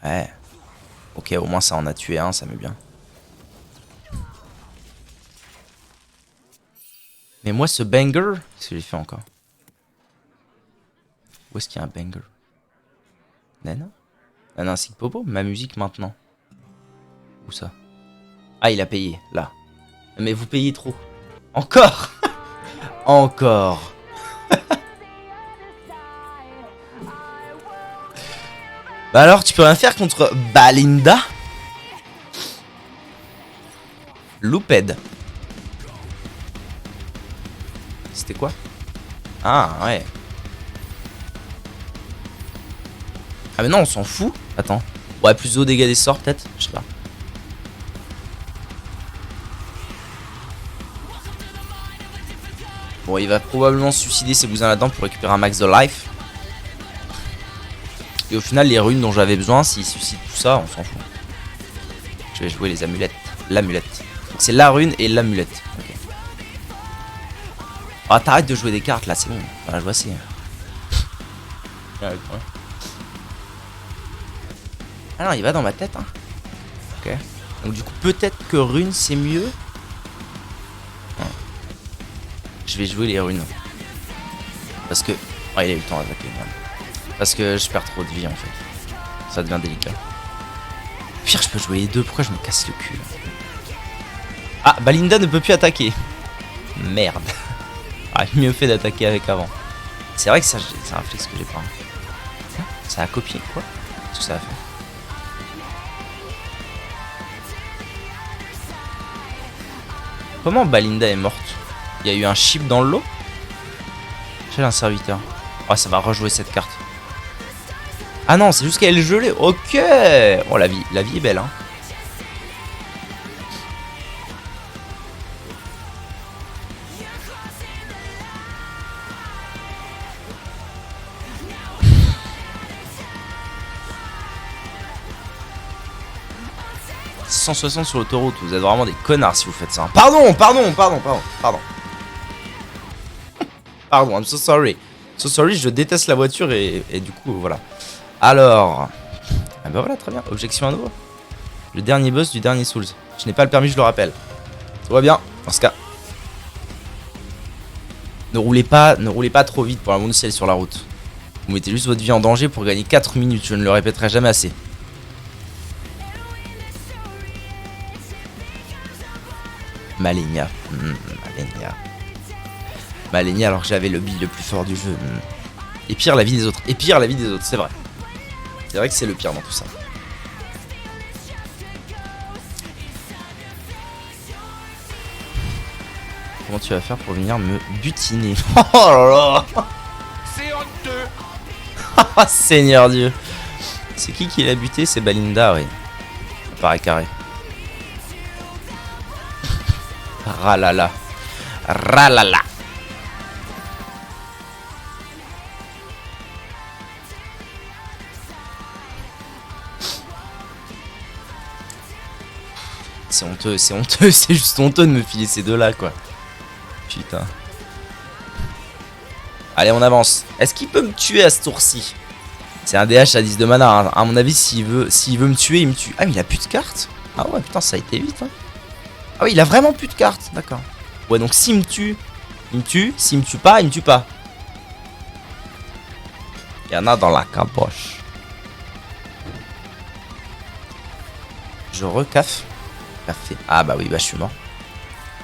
Ouais. Ok, au moins ça en a tué un, ça met bien. Mais moi, ce banger, qu'est-ce que j'ai fait encore? Où est-ce qu'il y a un banger? Nana? Nana ainsi que Popo? Ma musique maintenant. Où ça? Ah, il a payé, là. Mais vous payez trop. Encore. Encore. Bah alors, tu peux rien faire contre Balinda? Louped. C'était quoi? Ah, ouais. Ah mais non, on s'en fout. Attends. Ouais, plus de dégâts des sorts, peut-être? Je sais pas. Bon, il va probablement se suicider ses cousins là-dedans pour récupérer un max de life. Et au final, les runes dont j'avais besoin, s'ils suscitent tout ça, on s'en fout. Je vais jouer les amulettes. L'amulette. C'est la rune et l'amulette. Ok. Ah, t'arrêtes de jouer des cartes là, c'est bon. Enfin, je vois c'est. Ah non, il va dans ma tête. Hein. Ok. Donc du coup, peut-être que rune c'est mieux. Je vais jouer les runes. Parce que... Oh, il a eu le temps d'attaquer. Parce que je perds trop de vie en fait. Ça devient délicat. Pire, je peux jouer les deux. Pourquoi je me casse le cul là? Ah, Balinda ne peut plus attaquer. Merde. Ah, mieux fait d'attaquer avec avant. C'est vrai que ça, c'est un réflexe que j'ai pas. Ça a copié quoi? Qu'est-ce que ça a fait? Comment Balinda est morte? Il y a eu un chip dans le lot? J'ai un serviteur. Oh, ça va rejouer cette carte. Ah non, c'est juste qu'elle est gelée. Ok. Oh, la vie est belle, hein. « 160 sur l'autoroute, vous êtes vraiment des connards si vous faites ça. Pardon, pardon, I'm so sorry. So sorry, je déteste la voiture et du coup, voilà. Alors... Ah bah voilà, très bien. Objection à nouveau. Le dernier boss du dernier Souls. Je n'ai pas le permis, je le rappelle. Tout va bien, dans ce cas. Ne roulez pas trop vite pour l'amour du ciel sur la route. Vous mettez juste votre vie en danger pour gagner 4 minutes, je ne le répéterai jamais assez. Malenia. Malenia alors que j'avais le build le plus fort du jeu. Et pire la vie des autres. C'est vrai. C'est vrai que c'est le pire dans tout ça. Comment tu vas faire pour venir me butiner? Oh là là. C'est honteux. Oh Seigneur Dieu. C'est qui l'a buté? C'est Balinda, oui. Ça paraît carré. Ralala. Ralala. C'est honteux, c'est juste honteux de me filer ces deux-là, quoi. Putain. Allez, on avance. Est-ce qu'il peut me tuer à ce tour-ci? C'est un DH à 10 de mana, hein. À mon avis, s'il veut me tuer, il me tue. Ah, mais il a plus de cartes? Ah ouais, putain, ça a été vite, hein. Ah oui, il a vraiment plus de cartes, d'accord. Ouais, donc s'il me tue, il me tue. S'il me tue pas, il me tue pas. Il y en a dans la caboche. Je recaffe. Café. Ah bah oui, bah je suis mort.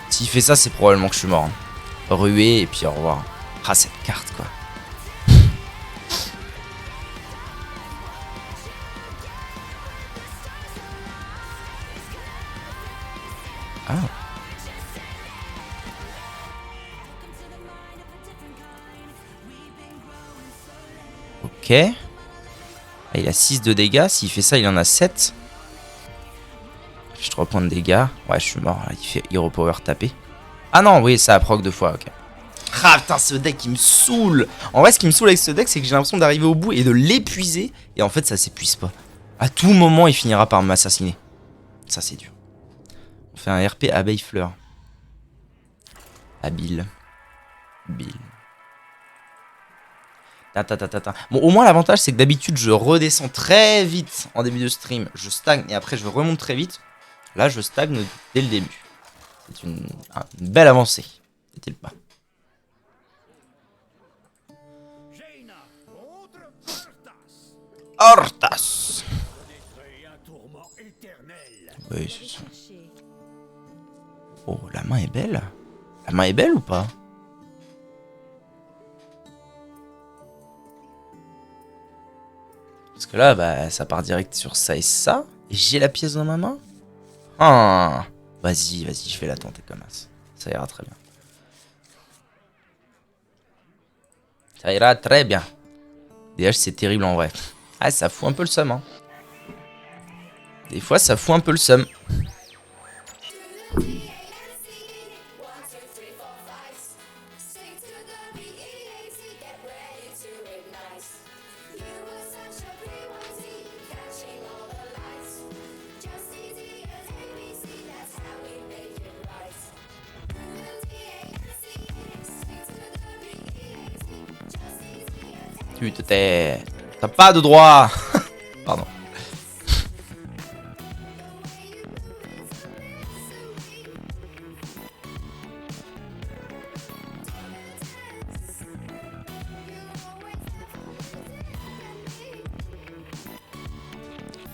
S'il fait ça, c'est probablement que je suis mort. Hein. Rué et puis au revoir. Ah, cette carte, quoi. Ah. Ok. Ah, il a 6 de dégâts. S'il fait ça, il en a 7. J'ai 3 points de dégâts. Ouais, je suis mort. Là. Il fait Hero Power taper. Ah non, oui, ça a proc 2 fois. Ok. Ah putain, ce deck il me saoule. En vrai, ce qui me saoule avec ce deck, c'est que j'ai l'impression d'arriver au bout et de l'épuiser. Et en fait, ça s'épuise pas. À tout moment, il finira par m'assassiner. Ça, c'est dur. On fait un RP abeille fleur. Habile. Bill. Bon, au moins l'avantage c'est que d'habitude je redescends très vite en début de stream, je stagne et après je remonte très vite. Là je stagne dès le début. C'est une belle avancée, n'est-il pas? Hortas. Oui, c'est ça. Chercher. Oh, la main est belle. La main est belle ou pas? Parce que là, bah, ça part direct sur ça et ça. Et j'ai la pièce dans ma main. Ah, vas-y, je vais la tenter comme ça. Ça ira très bien. Ça ira très bien. DH, c'est terrible en vrai. Ah, ça fout un peu le seum. Hein. Des fois, ça fout un peu le seum. Tu te tais. T'as pas de droit. Pardon.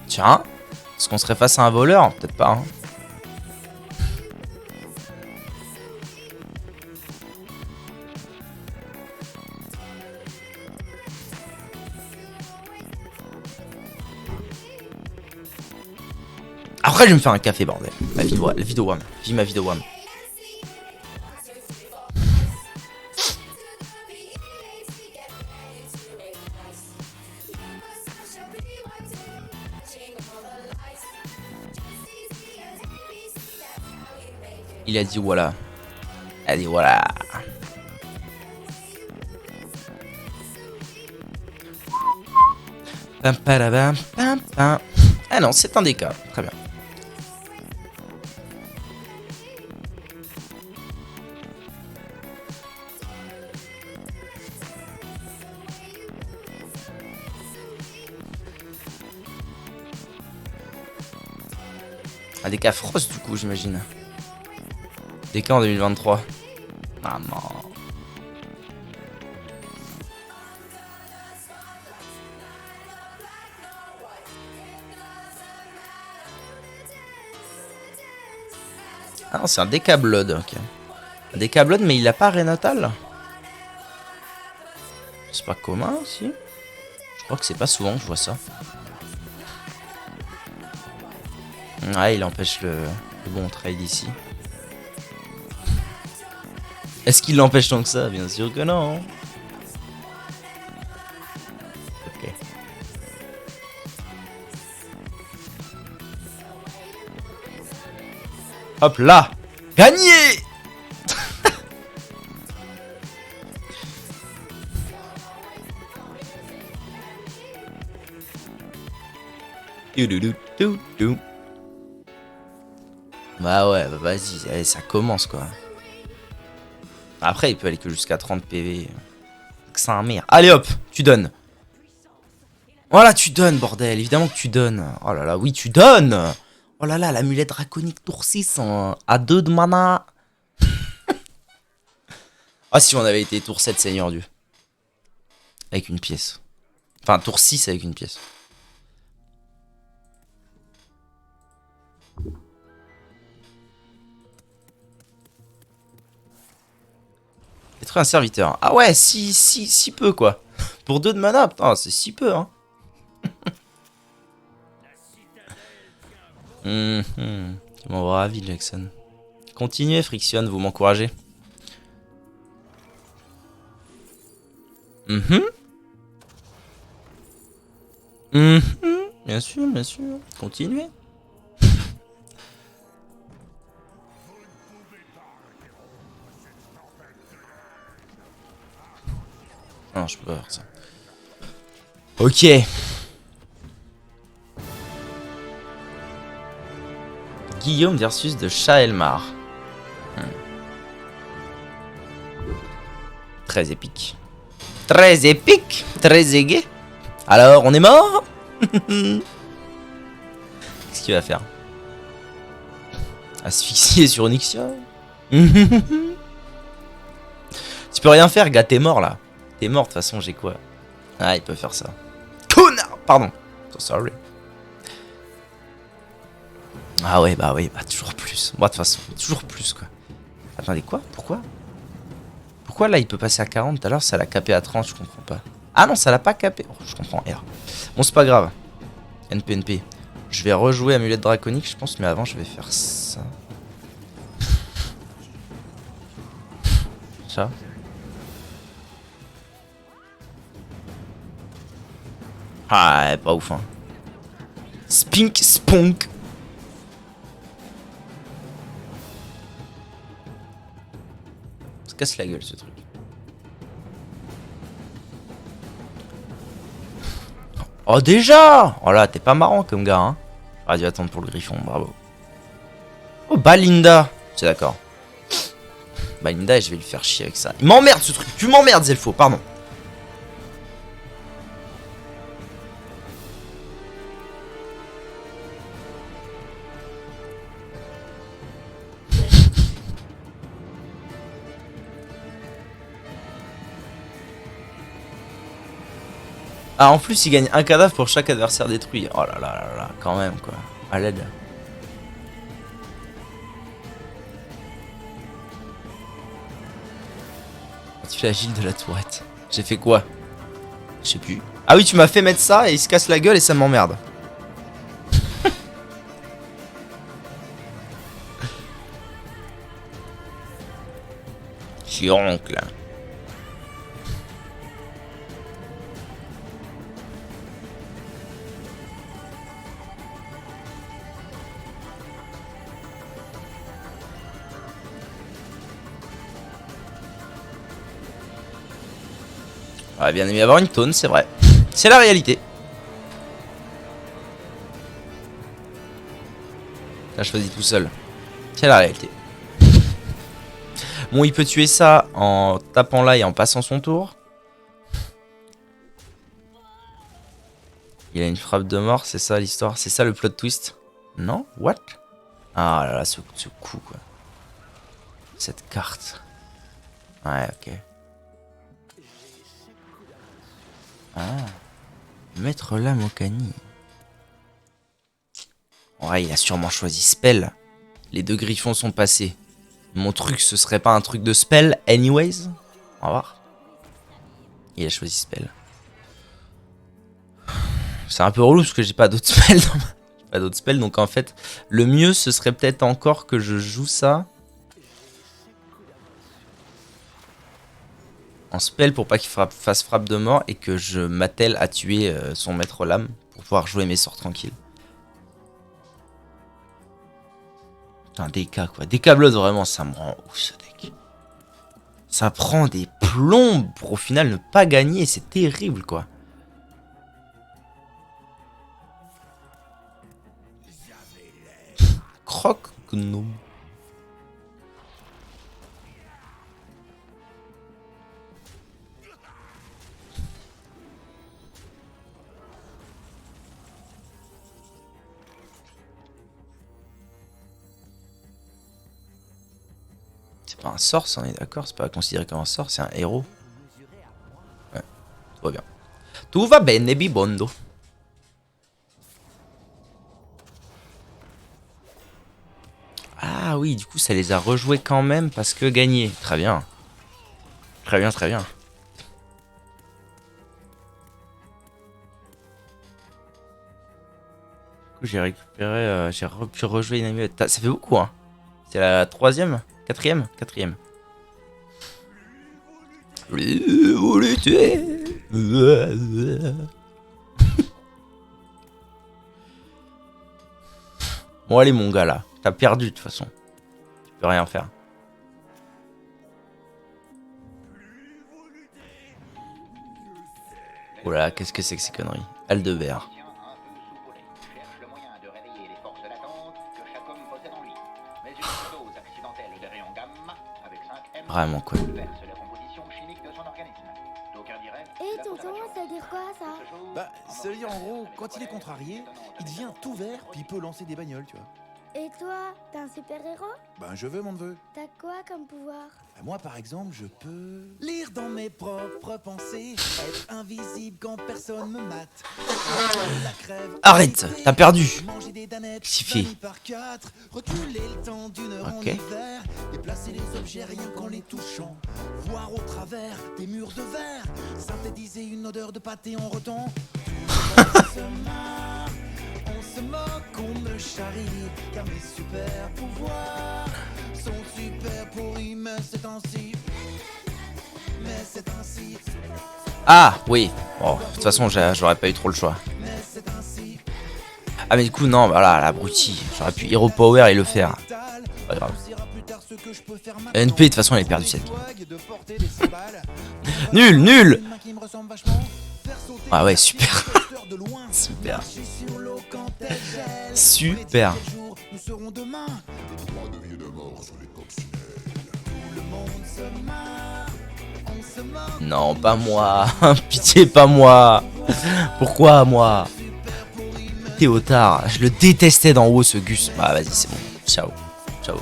Tiens. Est-ce qu'on serait face à un voleur? Peut-être pas. Hein. Après, je vais me faire un café, bordel. La vie de WAM. Vive ma vie de WAM. Il a dit voilà. Elle a dit voilà. Pam, pam, pam, pam. Ah non, c'est un DK. Très bien. Un DK Frost du coup, j'imagine. DK en 2023. Ah non. Ah non, c'est un DK Blood, ok. Un DK Blood, mais il a pas Renatal. C'est pas commun, si. Je crois que c'est pas souvent que je vois ça. Ouais, il empêche le bon trade ici. Est-ce qu'il l'empêche tant que ça? Bien sûr que non. Ok. Hop là. Gagné. Bah ouais, bah vas-y, allez, ça commence quoi. Après, il peut aller que jusqu'à 30 PV. Que c'est un merde. Allez hop, tu donnes. Voilà, tu donnes, bordel. Évidemment que tu donnes. Oh là là, oui, tu donnes. Oh là là, l'amulette draconique tour 6 à 2 de mana. Ah, si on avait été tour 7, Seigneur Dieu. Avec une pièce. Enfin, tour 6 avec une pièce. Détruire un serviteur. Ah ouais, si peu quoi. Pour 2 de mana, putain, c'est si peu, hein. Tu m'envoies ravi, Jackson. Continuez, Friction, vous m'encouragez. Bien sûr, bien sûr. Continuez. Non, je peux pas faire ça. Ok. Guillaume versus de Chat-Elmar. Très épique. Très épique. Très aigué. Alors, on est mort. Qu'est-ce qu'il va faire? Asphyxier sur Nyxia. Tu peux rien faire, gars, t'es mort là. T'es mort, de toute façon, j'ai quoi? Ah, il peut faire ça. Connard! Pardon. So sorry. Ah ouais, bah toujours plus. Moi, de toute façon, toujours plus, quoi. Attendez, quoi? Pourquoi? Pourquoi là, il peut passer à 40? Tout à l'heure, ça l'a capé à 30, je comprends pas. Ah non, ça l'a pas capé. Oh, je comprends, R. Bon, c'est pas grave. NPNP. Je vais rejouer Amulette Draconique, je pense, mais avant, je vais faire ça. Ça. Ah, pas ouf, hein. Spink, spunk. Ça casse la gueule, ce truc. Oh, déjà! Oh là, t'es pas marrant comme gars, hein. J'aurais dû attendre pour le griffon, bravo. Oh, Balinda. C'est d'accord. Balinda, et je vais lui faire chier avec ça. Il m'emmerde, ce truc. Tu m'emmerdes, Zelfo, pardon. Ah, en plus, il gagne un cadavre pour chaque adversaire détruit. Oh là là là là, quand même, quoi. À l'aide. Anti-flagile de la tourette. J'ai fait quoi? Je sais plus. Ah oui, tu m'as fait mettre ça et il se casse la gueule et ça m'emmerde. Chioncle. J'aurais bien aimé avoir une taunt, c'est vrai. C'est la réalité. Là, je choisis tout seul. C'est la réalité. Bon, il peut tuer ça en tapant là et en passant son tour. Il a une frappe de mort, c'est ça l'histoire? C'est ça le plot twist? Non? What? Ah là là, ce coup, quoi. Cette carte. Ouais, ok. Ah. Maître Lame au Cani. Ouais, il a sûrement choisi spell. Les deux griffons sont passés. Mon truc, ce serait pas un truc de spell, anyways? On va voir. Il a choisi spell. C'est un peu relou parce que j'ai pas d'autres spells. Pas d'autres spells, donc en fait, le mieux, ce serait peut-être encore que je joue ça en spell pour pas qu'il fasse frappe de mort et que je m'attelle à tuer son maître lame pour pouvoir jouer mes sorts tranquilles. Putain, DK quoi. DK Blood, vraiment, ça me rend ouf ce deck. Ça prend des plombs pour au final ne pas gagner, c'est terrible quoi. Croc gnome. C'est pas un sort, ça, on est d'accord? C'est pas considéré comme un sort, c'est un héros. Ouais, tout va bien. Tout va bene, bibondo. Ah oui, du coup, ça les a rejoués quand même parce que gagné. Très bien. Très bien, très bien. Du coup, j'ai récupéré... j'ai pu rejouer une amulette. Ça fait beaucoup, hein. C'est la troisième? Quatrième? Quatrième. Vous le tuer. Bon, allez, mon gars, là. T'as perdu, de toute façon. Tu peux rien faire. Oh là là, qu'est-ce que c'est que ces conneries? Aldebert. Cherche le moyen de réveiller les forces latentes que chaque homme possède en lui. Mais une dose accidentelle de rayons gamma avec 5M Vraiment, quoi. bouleverse la composition chimique de son organisme. D'aucuns diraient Et la tonton, conservation. ça veut dire quoi ça? Ce jour, Bah, ça veut dire en gros, quand il est contrarié, il devient tout vert, puis il peut lancer des bagnoles, tu vois. Et toi, t'es un super-héros? Ben, je veux mon neveu. T'as quoi comme pouvoir? Bah, moi, par exemple, je peux lire dans mes propres pensées, être invisible quand personne me mate. La crève, Arrête, t'as perdu. manger des danettes, Qu'est-ce qu'il fait? banni par 4, reculer le temps d'une heure en Ok. hiver, déplacer les objets rien qu'en les touchant, voir au travers des murs de verre, synthétiser une odeur de pâté en rotant. On se moque, on me charrie, car mes super pouvoirs sont super pourris, mais c'est ainsi. Mais c'est ainsi, Ah, oui. Bon, de toute façon, j'aurais pas eu trop le choix. mais c'est ainsi. Ah, mais du coup, non, voilà, l'abruti. J'aurais pu Hero Power et le faire. Fatal, Pas grave. on dira plus tard ce que je peux faire maintenant. NP, de toute façon, elle est perdue cette game. Swag de porter des cymbales. Nul, nul. Une main qui me ressemble vachement. Faire sauter Ah ouais, la super. piste de loin. Super. Marcher sur l'eau quand elle gèle. Super. Quel jour nous serons demain. Tout le monde se marre. On se moque. Non, pas moi. Pitié, pas moi. Pourquoi moi? Théotard, je le détestais d'en haut ce Gus. Bah vas-y, c'est bon. Ciao. Ciao.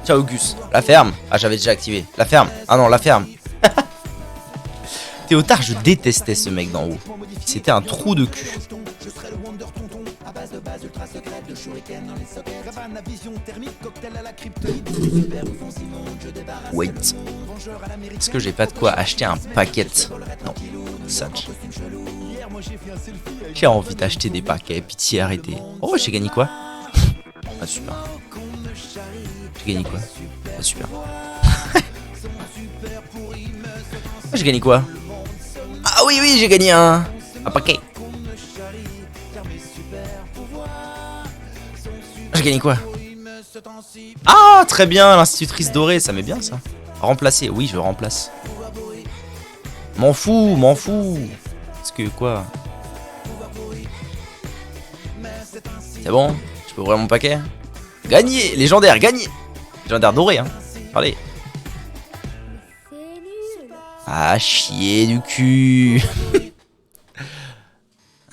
Ciao Gus. La ferme. Ah, j'avais déjà activé. La ferme. Ah non, la ferme. Théotard, je détestais ce mec d'en haut. C'était un trou de cul. Je serai le Wonder Tonton. À base de base ultra secrète, de shuriken dans les sockets. Cabane vision thermique, cocktail à la kryptonite. Super ouf, Simon, je débarrasse. Wait. Vengeur à l'américaine. Est-ce que j'ai pas de quoi acheter un paquet? Non. Sage. Hier, moi j'ai fait un selfie avec J'ai envie d'acheter des paquets. Pitié, arrêtez. Oh, j'ai gagné quoi? Ah, super. J'ai gagné quoi? Ah, super. Ah, j'ai gagné quoi? Ah oui, oui, j'ai gagné un paquet. J'ai gagné quoi? Ah, très bien, l'institutrice dorée, ça m'est bien ça. Remplacer, oui, je remplace. M'en fous, m'en fous. Est-ce que quoi? C'est bon? Je peux ouvrir mon paquet? Gagné! Légendaire, gagné! Légendaire doré, hein. Allez. C'est nul. Ah, chier du cul.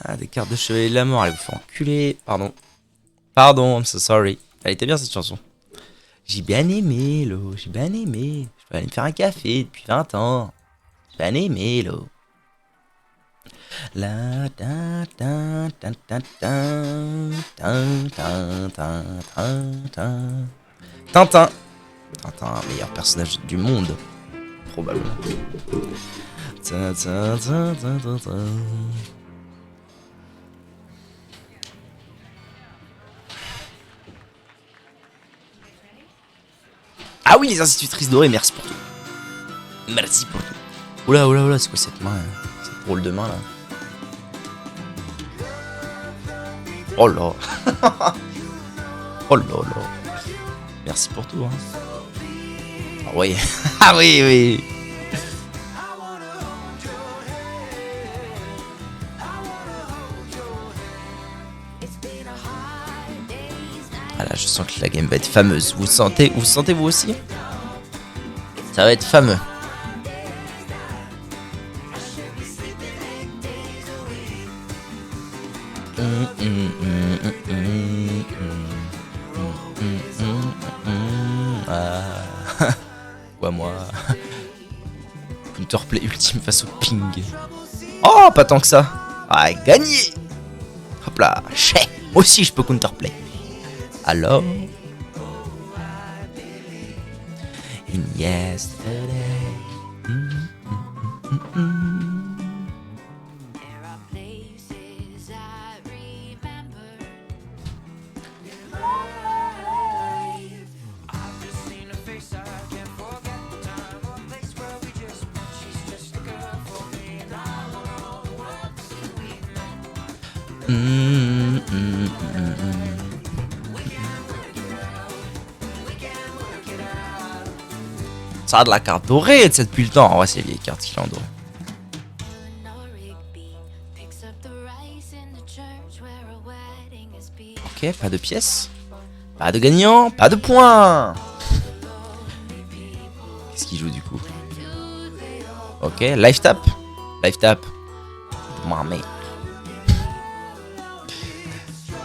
Ah, des cartes de chevalier de la mort, allez vous faire enculer. Pardon. Pardon, I'm so sorry. Elle était bien cette chanson. J'ai bien aimé, Lo, j'ai bien aimé. Je peux aller me faire un café depuis 20 ans. J'ai bien aimé, Lo. La ta ta ta ta ta ta ta ta ta. Tintin. Tintin, meilleur personnage du monde. Probablement. Ta ta ta ta ta ta. Ah oui, les institutrices dorées, merci pour tout. Merci pour tout. Oula, oula, oula, c'est quoi cette main? Cette drôle de main là. Oh là. Oh là là. Merci pour tout, hein. Ah oui. Ah oui, oui. Ah là, je sens que la game va être fameuse. Vous sentez vous aussi? Ça va être fameux. Ah. Ouais, moi. Counterplay ultime face au ping. Oh, pas tant que ça. Ah, gagné. Hop là. Chais. Moi aussi, je peux counterplay. Alors. In yesterday. There are places I remember. I've just seen her face, I can't forget the time or place where we just met. She's just a girl for me, and I want all the world to see we met. Ça a de la carte dorée, tu sais, depuis le temps. En vrai, c'est les vieilles cartes qu'il a en doré. Ok, pas de pièces. Pas de gagnant, pas de points. Qu'est-ce qu'il joue du coup? Ok, life tap. Life tap. Moi, mec.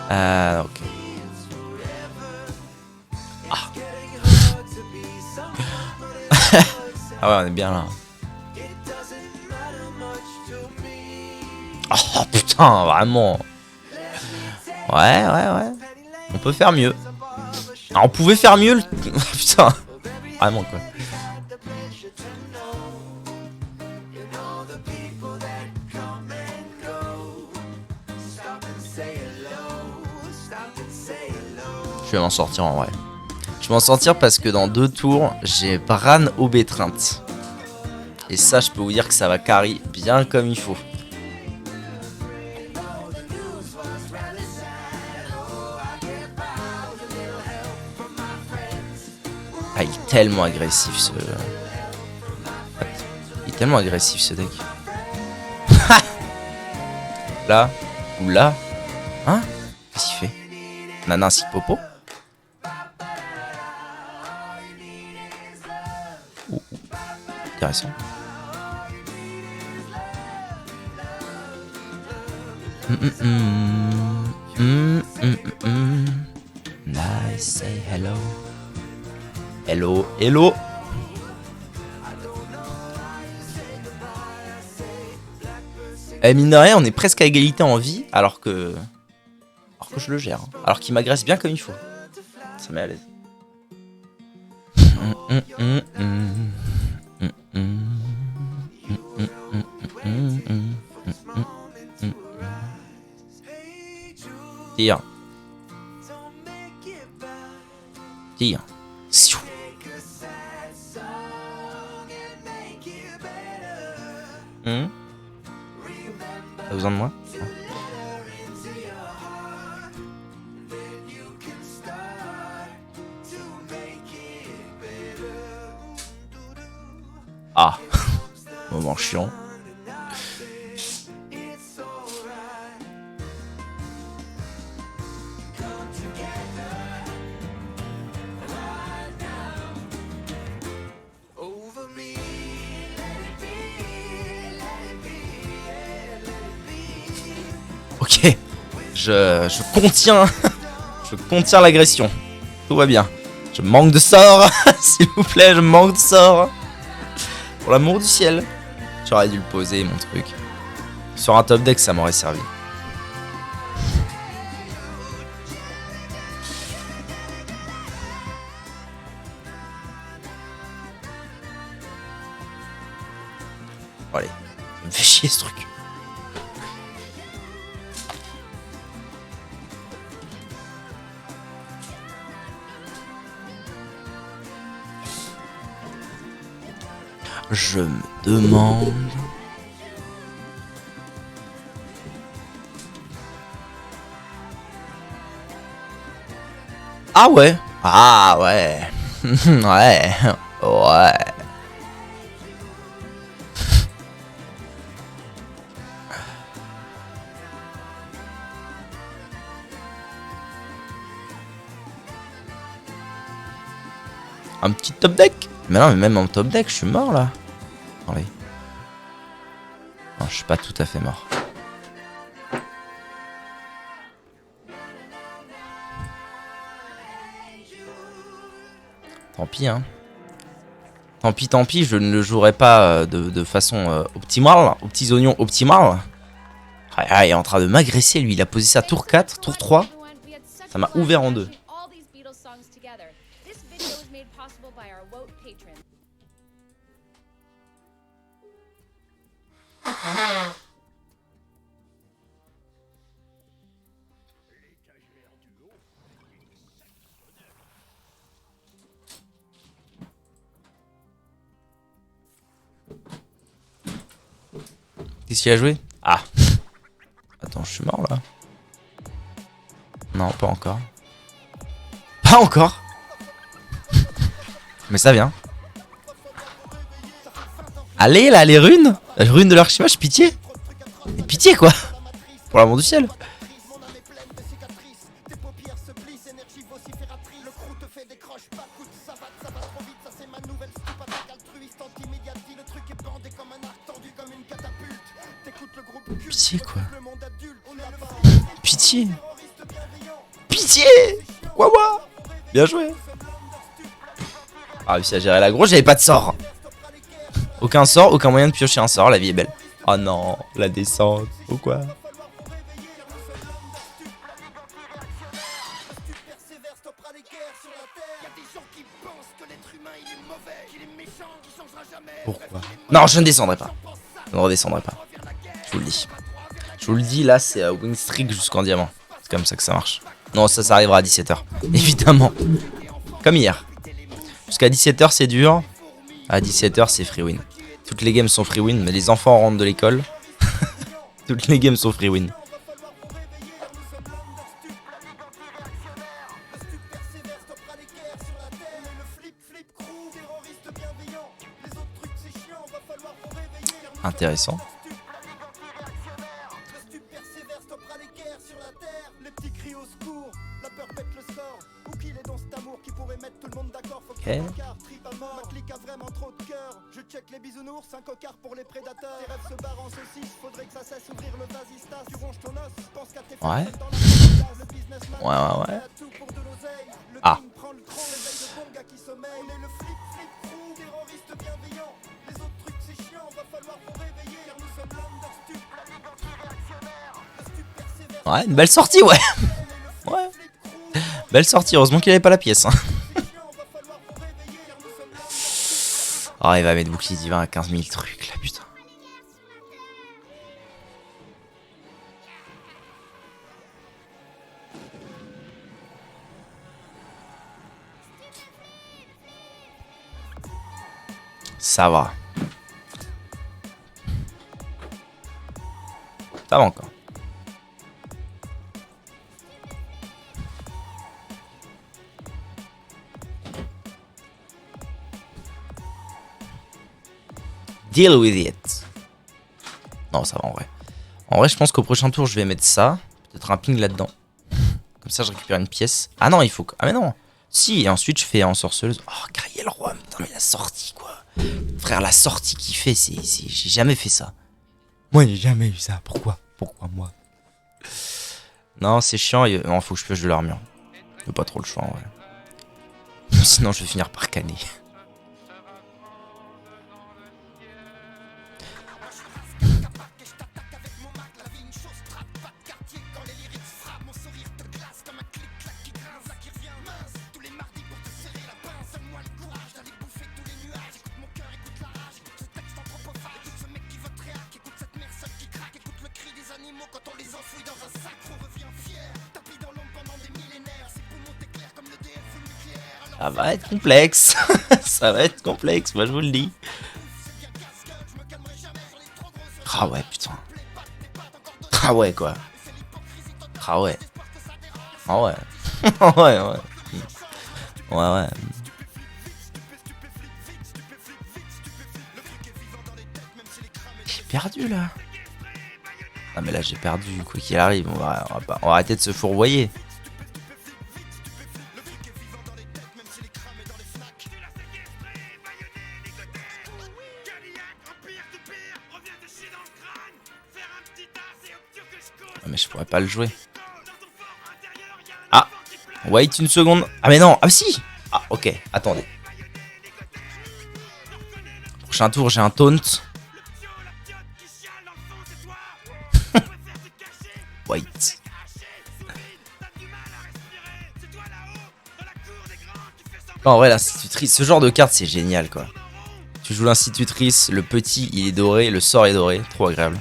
Ok. Ah. Ah ouais, on est bien là. Oh putain, vraiment. Ouais. On peut faire mieux. Ah, on pouvait faire mieux. Putain. Vraiment quoi. Je vais m'en sortir en vrai. Je vais m'en sortir parce que dans 2 tours, j'ai Bran au Bétreinte. Et ça, je peux vous dire que ça va carry bien comme il faut. Ah, il est tellement agressif ce... Il est tellement agressif ce deck. Là, ou là. Hein? Qu'est-ce qu'il fait? Nana ainsi que Popo. Intéressant. Nice, say hello. Hello, hello. Eh, mine de rien, on est presque à égalité en vie, alors que je le gère. Alors qu'il m'agresse bien comme il faut. Ça met à l'aise. Tire. Tire. Siou. T'as besoin de moi? Ah, moment chiant. Ok, je contiens, je contiens l'agression. Tout va bien. Je manque de sort, s'il vous plaît, je manque de sort. Pour l'amour du ciel. J'aurais dû le poser, mon truc. Sur un top deck, ça m'aurait servi. Bon, allez, ça me fait chier ce truc. Je me demande... Ah ouais. Ah ouais. Ouais. Ouais. Un petit top deck. Mais non, mais même en top deck, je suis mort là. Attendez. Non, je suis pas tout à fait mort. Tant pis, hein. Tant pis, je ne le jouerai pas de façon optimale, aux petits oignons optimales. Ah, il est en train de m'agresser, lui. Il a posé ça tour 4, tour 3. Ça m'a ouvert en deux. Qu'est-ce qu'il a joué? Ah. Attends, je suis mort là. Non, pas encore. Pas encore. Mais ça vient. Allez là, les runes. La rune de l'archimage, pitié. Et pitié quoi. Pour l'amour du ciel. Pitié quoi. Pitié. Pitié. Quoi moi. Bien joué. Ah, réussi à gérer l'aggro, j'avais pas de sort. Aucun sort, aucun moyen de piocher un sort, la vie est belle. Oh non, la descente, ou quoi. Pourquoi? Non, je ne descendrai pas. Je ne redescendrai pas. Je vous le dis. Je vous le dis, là, c'est win streak jusqu'en diamant. C'est comme ça que ça marche. Non, ça arrivera à 17h. Évidemment. Comme hier. Jusqu'à 17h, c'est dur. À 17h, c'est free win. Toutes les games sont free win, mais les enfants rentrent de l'école. Toutes les games sont free win. Intéressant. Ok. Je check les bisounours, un cocard pour les prédateurs. Tes rêves se barrent en saucisse, faudrait que ça cesse ouvrir le vasistas. Tu ronges ton os, pense qu'à tes Ouais. le businessman. Ouais. Tout pour de l'oseille. Le Ah. king prend le tronc, réveille de bons gars qui sommeillent. On est le flip crew, terroriste bienveillant. Les autres trucs c'est chiant, va falloir vous réveiller. Car nous sommes l'understup. Ouais, une belle sortie, ouais. Ouais. Belle sortie, heureusement qu'il avait pas la pièce. Hein. Oh, il va mettre bouclier divin à 15 000 trucs là, putain. Ça va. Ça va encore. Deal with it. Non, ça va en vrai. En vrai, je pense qu'au prochain tour, je vais mettre ça. Peut-être un ping là-dedans. Comme ça, je récupère une pièce. Ah non, il faut que... Ah mais non. Si, et ensuite, je fais en sorceleuse. Oh, Gaël Roi. Putain, mais la sortie, quoi. Frère, la sortie qu'il fait, c'est... J'ai jamais fait ça. Moi, j'ai jamais eu ça. Pourquoi moi? Non, c'est chiant. Non, faut que je pioche de l'armure. J'ai pas trop le choix, en vrai. Sinon, je vais finir par canner. Ça va être complexe. Ça va être complexe, moi je vous le dis. Ah ouais, putain. Ah ouais, quoi. Ah ouais. Ah ouais. Ouais. Ouais. J'ai perdu là. Ah mais là j'ai perdu, quoi qu'il arrive. On va arrêter de se fourvoyer. Mais je pourrais pas le jouer. Ah, wait une seconde. Ah mais non, ah si. Ah ok, attendez. Prochain tour, j'ai un taunt. Wait. Non, en vrai, l'institutrice, ce genre de carte, c'est génial, quoi. Tu joues l'institutrice, le petit, il est doré, le sort est doré. Trop agréable.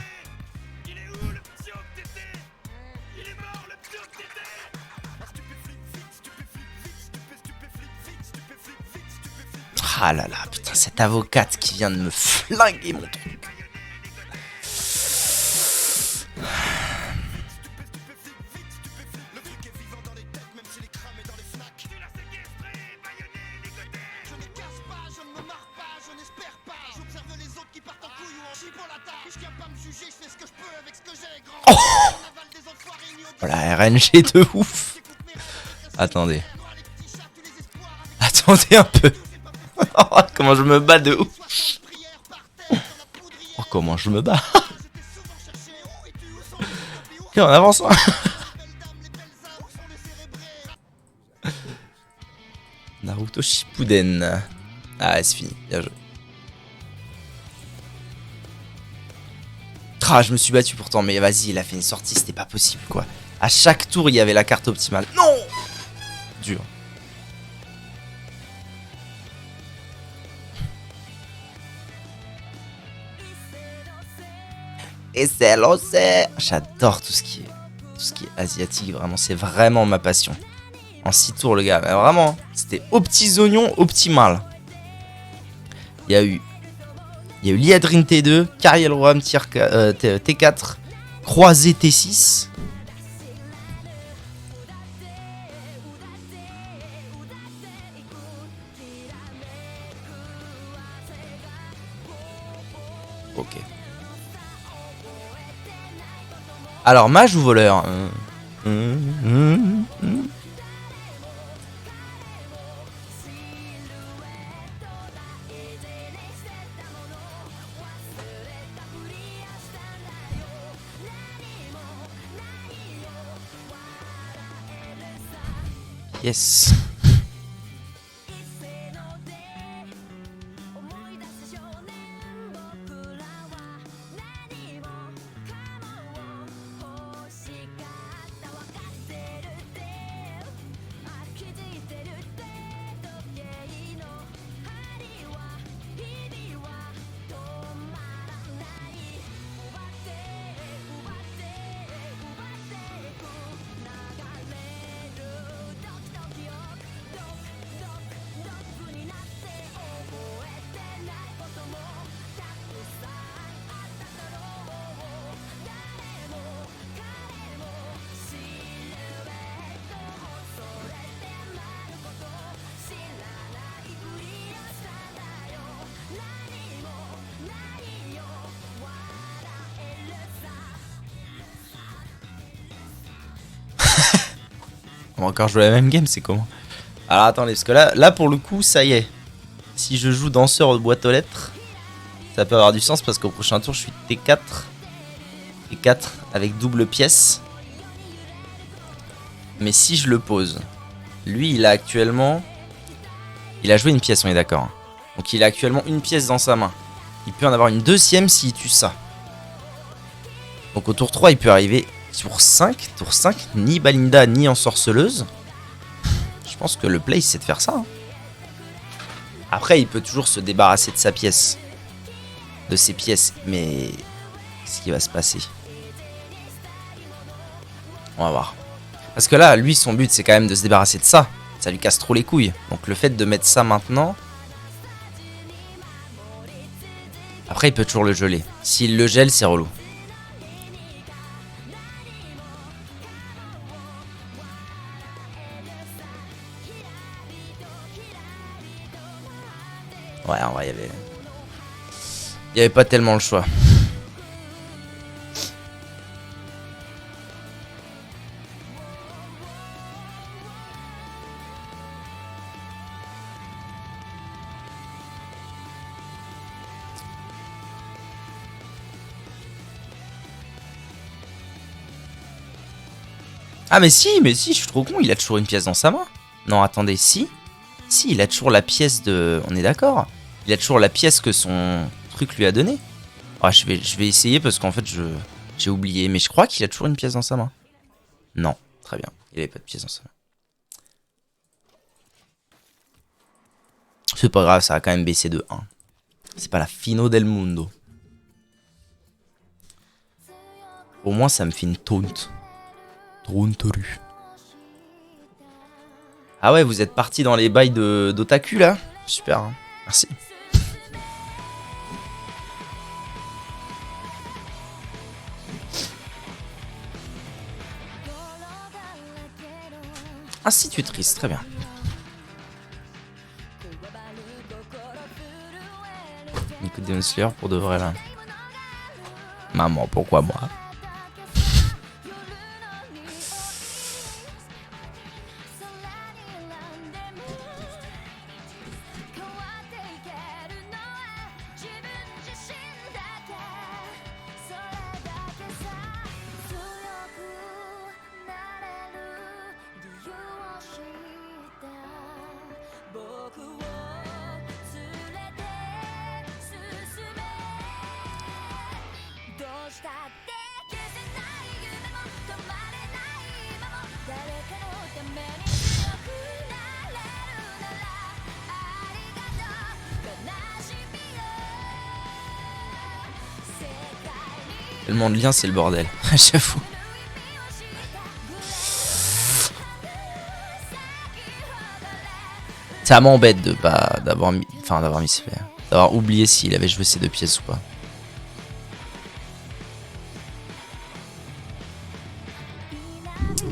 Ah là là, putain, cette avocate qui vient de me flinguer mon truc. Oh la RNG de ouf. Attendez. Attendez un peu. Oh, comment je me bats de ouf. Oh, comment je me bats. Ok, on avance. Naruto Shippuden. Ah, c'est fini. Bien joué. Ah, je me suis battu pourtant, mais vas-y, il a fait une sortie, c'était pas possible, quoi. À chaque tour, il y avait la carte optimale. Non! Dur. Et c'est l'océan. J'adore tout ce qui est asiatique, vraiment, c'est vraiment ma passion. En 6 tours, le gars, mais vraiment, c'était aux petits oignons, optimal. Il y a eu Liadrin T2, Cariel Roam T4, Croisé T6. Ok. Alors, mage ou voleur? Yes. On va encore jouer la même game, c'est comment? Alors attendez, parce que là pour le coup, ça y est. Si je joue danseur de boîte aux lettres, ça peut avoir du sens parce qu'au prochain tour, je suis T4. T4 avec double pièce. Mais si je le pose, lui il a actuellement... Il a joué une pièce, on est d'accord. Donc il a actuellement une pièce dans sa main. Il peut en avoir une deuxième s'il tue ça. Donc au tour 3, il peut arriver... Tour 5, ni Balinda ni ensorceleuse. Je pense que le play c'est de faire ça. Après il peut toujours se débarrasser de sa pièce. De ses pièces. Mais qu'est-ce qui va se passer? On va voir. Parce que là, lui son but c'est quand même de se débarrasser de ça. Ça lui casse trop les couilles. Donc le fait de mettre ça maintenant... Après il peut toujours le geler. S'il le gèle c'est relou. Ouais, en vrai, il y avait pas tellement le choix. Ah mais si, je suis trop con, il a toujours une pièce dans sa main. Non, attendez, si, il a toujours la pièce de... On est d'accord? Il a toujours la pièce que son truc lui a donnée. Ah, je vais essayer parce qu'en fait, j'ai oublié. Mais je crois qu'il a toujours une pièce dans sa main. Non, très bien. Il avait pas de pièce dans sa main. C'est pas grave, ça va quand même baisser de 1. C'est pas la fino del mundo. Au moins, ça me fait une taunt. Taunteru. Ah ouais, vous êtes parti dans les bails d'otaku là? Super, hein. Merci. Institutrice, très bien. Écoute Demon Slayer pour de vrai là. Maman, pourquoi moi? Tellement de liens, c'est le bordel. J'avoue. Ça m'embête de pas d'avoir mis, enfin d'avoir mis ses fleurs. D'avoir oublié s'il avait joué ces 2 pièces ou pas.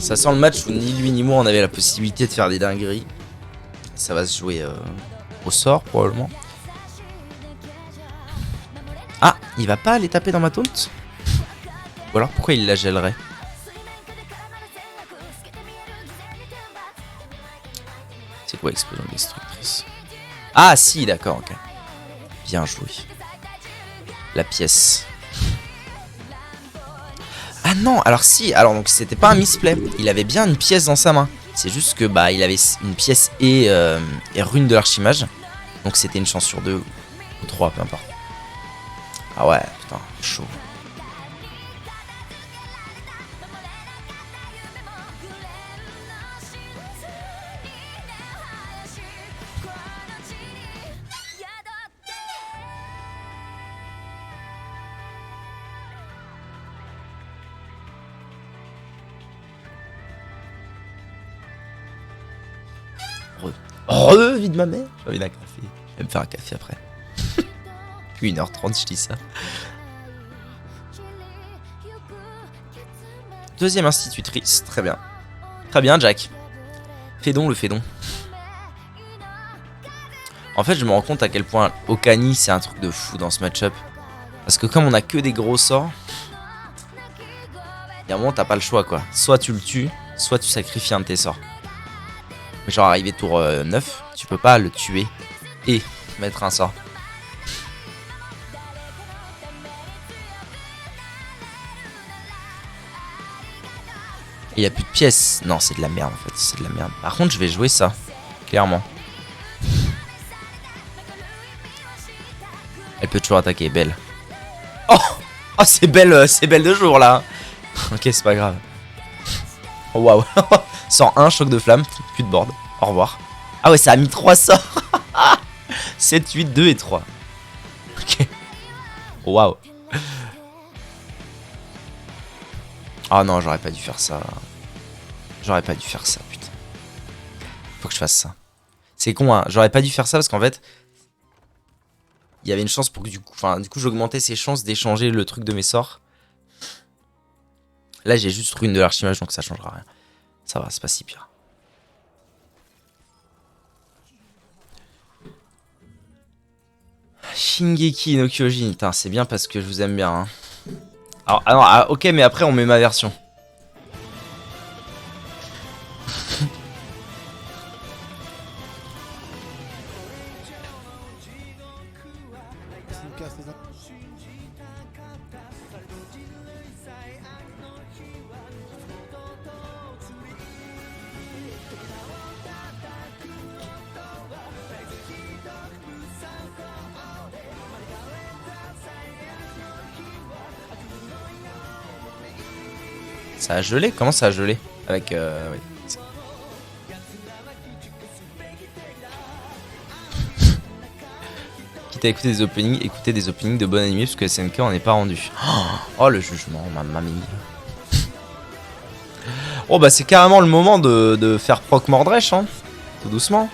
Ça sent le match où ni lui ni moi on avait la possibilité de faire des dingueries. Ça va se jouer au sort probablement. Ah, il va pas aller taper dans ma taunt? Ou alors pourquoi il la gèlerait? C'est quoi explosion destructrice? Ah si, d'accord, ok. Bien joué. La pièce. Ah non, alors si, alors donc c'était pas un misplay. Il avait bien une pièce dans sa main. C'est juste que bah il avait une pièce et rune de l'archimage. Donc c'était une chance sur 2 ou 3, peu importe. Ah ouais, putain, chaud. Vie de ma mère. J'ai envie d'un café. Je vais me faire un café après. Puis 1h30, je dis ça. Deuxième institutrice, très bien. Très bien, Jack. Fais donc le fédon. En fait, je me rends compte à quel point Okani, c'est un truc de fou dans ce match-up. Parce que comme on a que des gros sorts, il y a un moment, t'as pas le choix, quoi. Soit tu le tues, soit tu sacrifies un de tes sorts. Mais genre, arrivé tour 9, tu peux pas le tuer et mettre un sort. Il a plus de pièces. Non, c'est de la merde en fait. C'est de la merde. Par contre, je vais jouer ça. Clairement. Elle peut toujours attaquer. Belle. Oh, oh c'est belle de jour là. Ok, c'est pas grave. Oh, waouh. 101, choc de flamme. Plus de board. Au revoir. Ah ouais, ça a mis 3 sorts. 7, 8, 2 et 3. Ok. Waouh. Oh non, j'aurais pas dû faire ça. J'aurais pas dû faire ça, putain. Faut que je fasse ça. C'est con, hein. J'aurais pas dû faire ça parce qu'en fait, il y avait une chance pour que du coup j'augmentais ses chances d'échanger le truc de mes sorts. Là, j'ai juste rune de l'archimage, donc ça changera rien. Ça va, c'est pas si pire. Shingeki no Kyojin, putain, c'est bien parce que je vous aime bien. Hein. Alors, ah non, ok, mais après on met ma version. Ça a gelé? Comment ça a gelé? Avec oui. Quitte à écouter des openings de bon anime parce que SNK on n'est pas rendu. Oh le jugement, ma mie. Oh bah c'est carrément le moment de faire proc Mordresh hein. Tout doucement.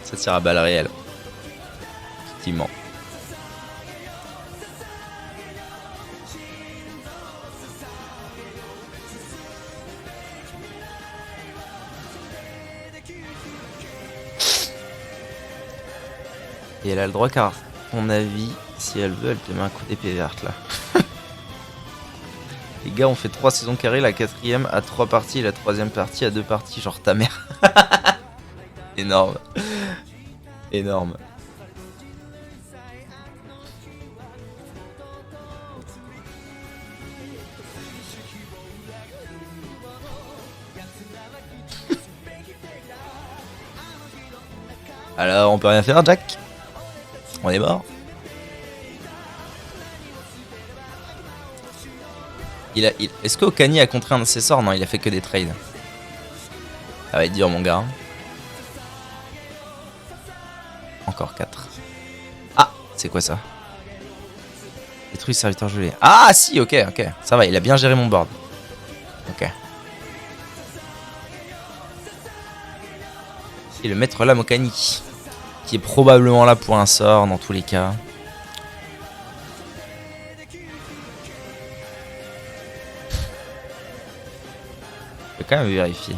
Ça tire à balles réelles. Effectivement. Et elle a le droit car, à mon avis, si elle veut, elle te met un coup d'épée verte là. Les gars, on fait 3 saisons carrées, la 4ème à 3 parties et la 3ème partie à 2 parties, genre ta mère. Énorme. Énorme. Alors, on peut rien faire, Jack? On est mort. Est-ce qu'Okani a contré un de ses sorts? Non, il a fait que des trades. Ça va être dur, mon gars. Encore 4. Ah, c'est quoi ça? Détruit serviteur gelé. Ah, si, ok. Ça va, il a bien géré mon board. Ok. Et le maître lame Okani, qui est probablement là pour un sort dans tous les cas. Je vais quand même vérifier.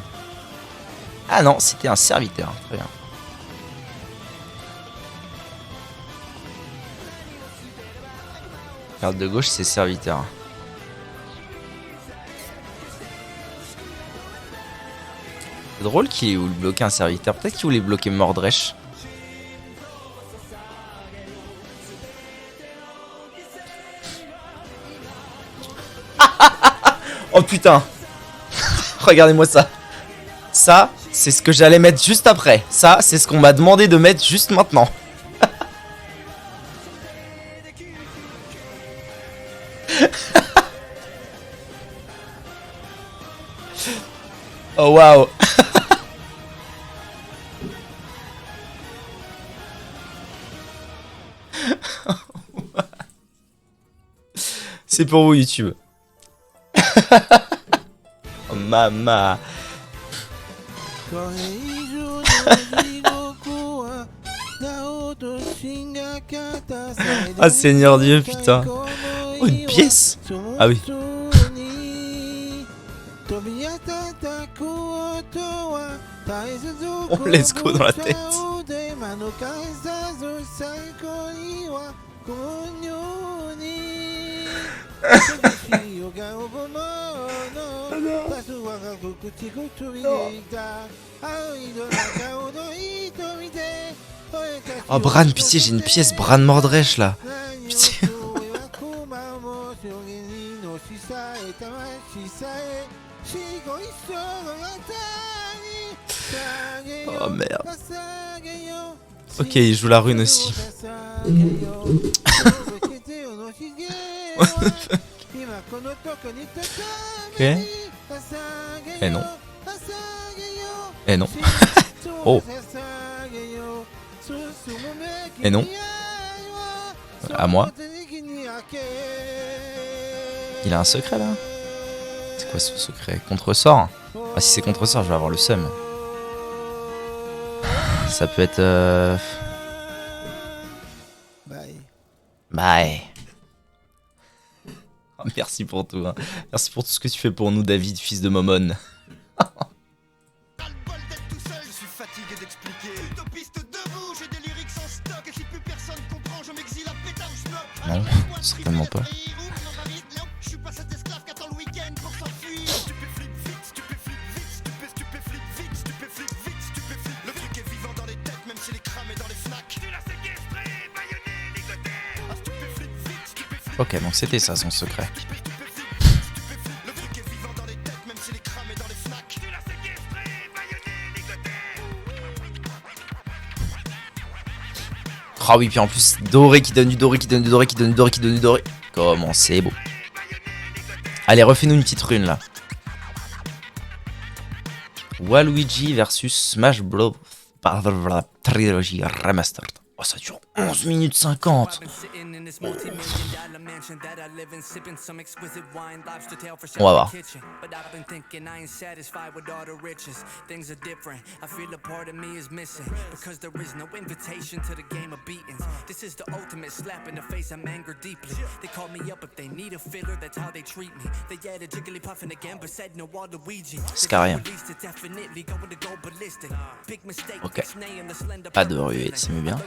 Ah non, c'était un serviteur. Très bien. Carte de gauche, c'est serviteur. C'est drôle qu'il voulait bloquer un serviteur. Peut-être qu'il voulait bloquer Mordresh. Oh putain. Regardez-moi ça. Ça, c'est ce que j'allais mettre juste après. Ça, c'est ce qu'on m'a demandé de mettre juste maintenant. Oh waouh. C'est pour vous YouTube. Oh maman. Ah Seigneur Dieu, putain. Oh, une pièce. Ah oui. Oh, let's go dans la tête. Oh Bran, pitié, j'ai une pièce Bran Mordresh là. Pitié. Oh merde. Ok, il joue la rune aussi. Ok. Et non. Et non. Oh. Et non. À moi. Il a un secret là. C'est quoi ce secret? Contre-sort? Ah si c'est contre-sort je vais avoir le seum. Ça peut être... Bye. Oh, merci pour tout. Hein. Merci pour tout ce que tu fais pour nous, David, fils de Momon. Je suis fatigué d'expliquer. Utopiste debout, j'ai des lyrics en stock. Et si plus personne comprend, je m'exile à pétard ou schnock. Non, certainement pas. Je suis pas cet esclave qui attend le week-end pour s'enfuir. Stupéflip vite, stupéflip vite, stupéflip vite, stupéflip vite, stupéflip. Le truc est vivant dans les têtes, même s'il est cramé dans les fnacs. Tu l'as séquestré, baïonné, ligoté. Stupéflip vite, stupéflip. Ok, donc c'était ça son secret. Le truc est vivant dans les têtes, même s'il est cramé dans les fnacs. Tu l'as séquestré, baïonné, ligoté. Ah oui, puis en plus, doré qui donne du doré, qui donne du doré, qui donne du doré, qui donne du doré. Comment c'est beau. Allez, refais-nous une petite rune là. Waluigi versus Smash Bros. Trilogy Remastered. Oh, ça dure 11 minutes 50. On va voir. Scarien. Ok. Pas de rue, c'est mieux bien.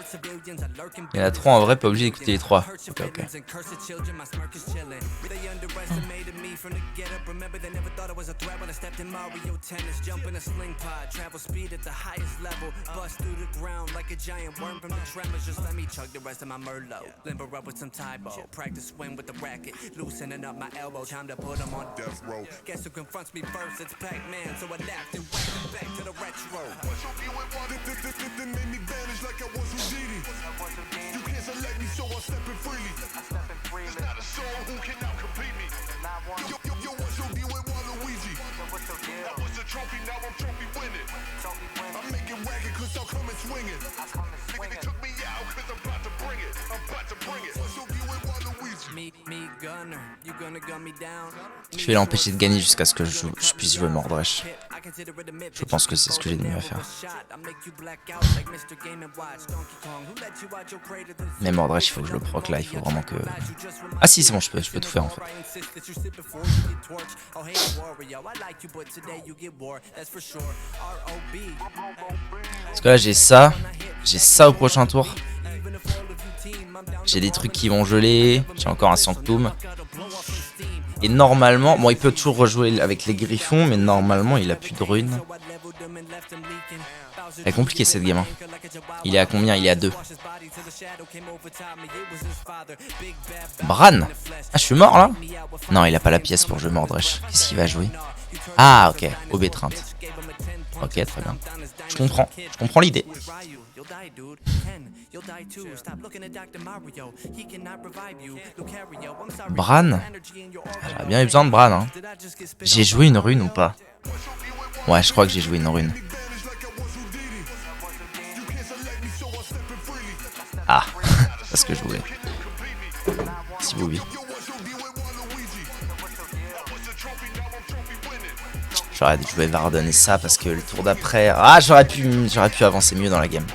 Il y en a 3 en vrai, pas obligé d'écouter les 3. Ok, ok. You can't select me, so I'm stepping freely. There's not a soul who can out compete me. Yo, what's your deal with Waluigi? What's the Je vais l'empêcher de gagner jusqu'à ce que je puisse jouer Mordresh. Je pense que c'est ce que j'ai de mieux à faire. Mais Mordresh, il faut que je le proc là, il faut vraiment que... Ah si, c'est bon, je peux tout faire en fait. Parce que là, j'ai ça au prochain tour. J'ai des trucs qui vont geler, j'ai encore un Sanctum. Et normalement, bon, il peut toujours rejouer avec les griffons, mais normalement, il a plus de runes. Elle est compliquée cette game. Hein. Il est à combien? Il est à 2. Bran. Ah, je suis mort là? Non, il a pas la pièce pour jouer Mordresh. Qu'est-ce qu'il va jouer? Ah, ok, Obétreinte. Ok, très bien. Je comprends l'idée. Bran. J'aurais bien eu besoin de Bran. Hein. J'ai joué une rune ou pas? Ouais, je crois que j'ai joué une rune. Ah, c'est ce que je voulais. Si vous voulez. J'aurais dû jouer Varden et ça parce que le tour d'après... Ah, j'aurais pu avancer mieux dans la game.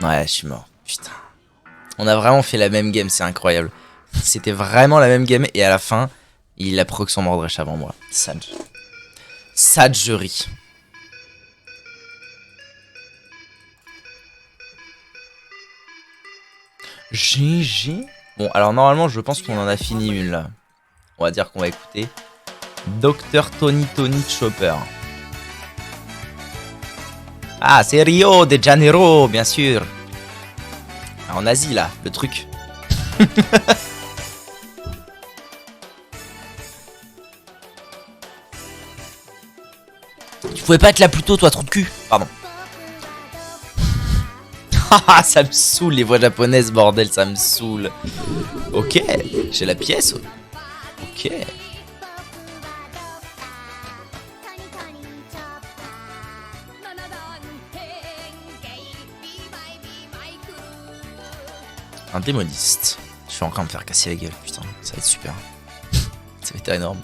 Ouais, je suis mort. Putain. On a vraiment fait la même game, c'est incroyable. C'était vraiment la même game et à la fin, il a proc son Mordresh avant moi. Sage. Sagerie. GG. Bon, alors normalement, je pense qu'on en a fini une là. On va dire qu'on va écouter Dr. Tony Chopper. Ah, c'est Rio de Janeiro, bien sûr. Ah, en Asie, là, le truc. Tu pouvais pas être là plus tôt, toi, trou de cul. Pardon. Haha, ça me saoule, les voix japonaises, bordel, ça me saoule. Ok, j'ai la pièce. Ok. Un démoniste. Je suis en train de me faire casser la gueule, putain, ça va être super. Ça va être énorme.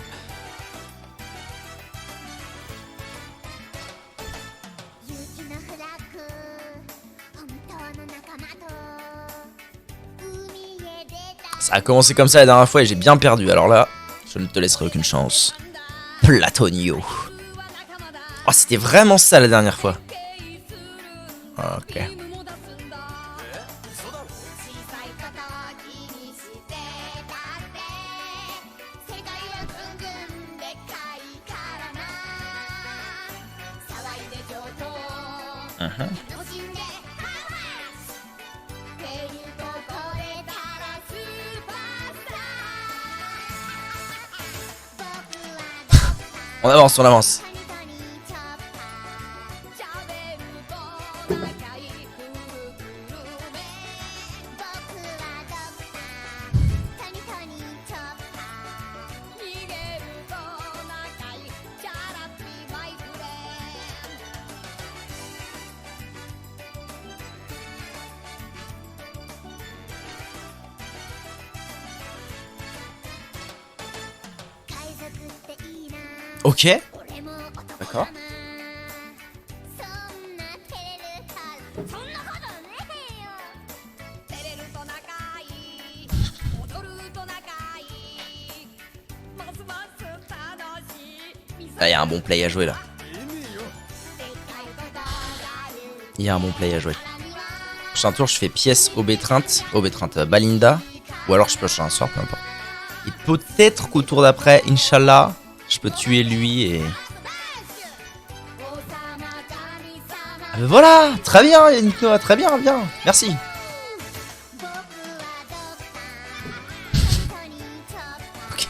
Ça a commencé comme ça la dernière fois et j'ai bien perdu, alors là, je ne te laisserai aucune chance. Platonio. Oh, c'était vraiment ça la dernière fois. Ok. On avance, on avance. Ok. D'accord. Ah, il y a un bon play à jouer là. Il y a un bon play à jouer. Prochain tour, je fais pièce Obétreinte, Balinda. Ou alors je pioche un sort, peu importe. Et peut-être qu'au tour d'après, Inch'Allah, je peux tuer lui et... Ah ben voilà, très bien Nico, très bien, bien, merci. Ok.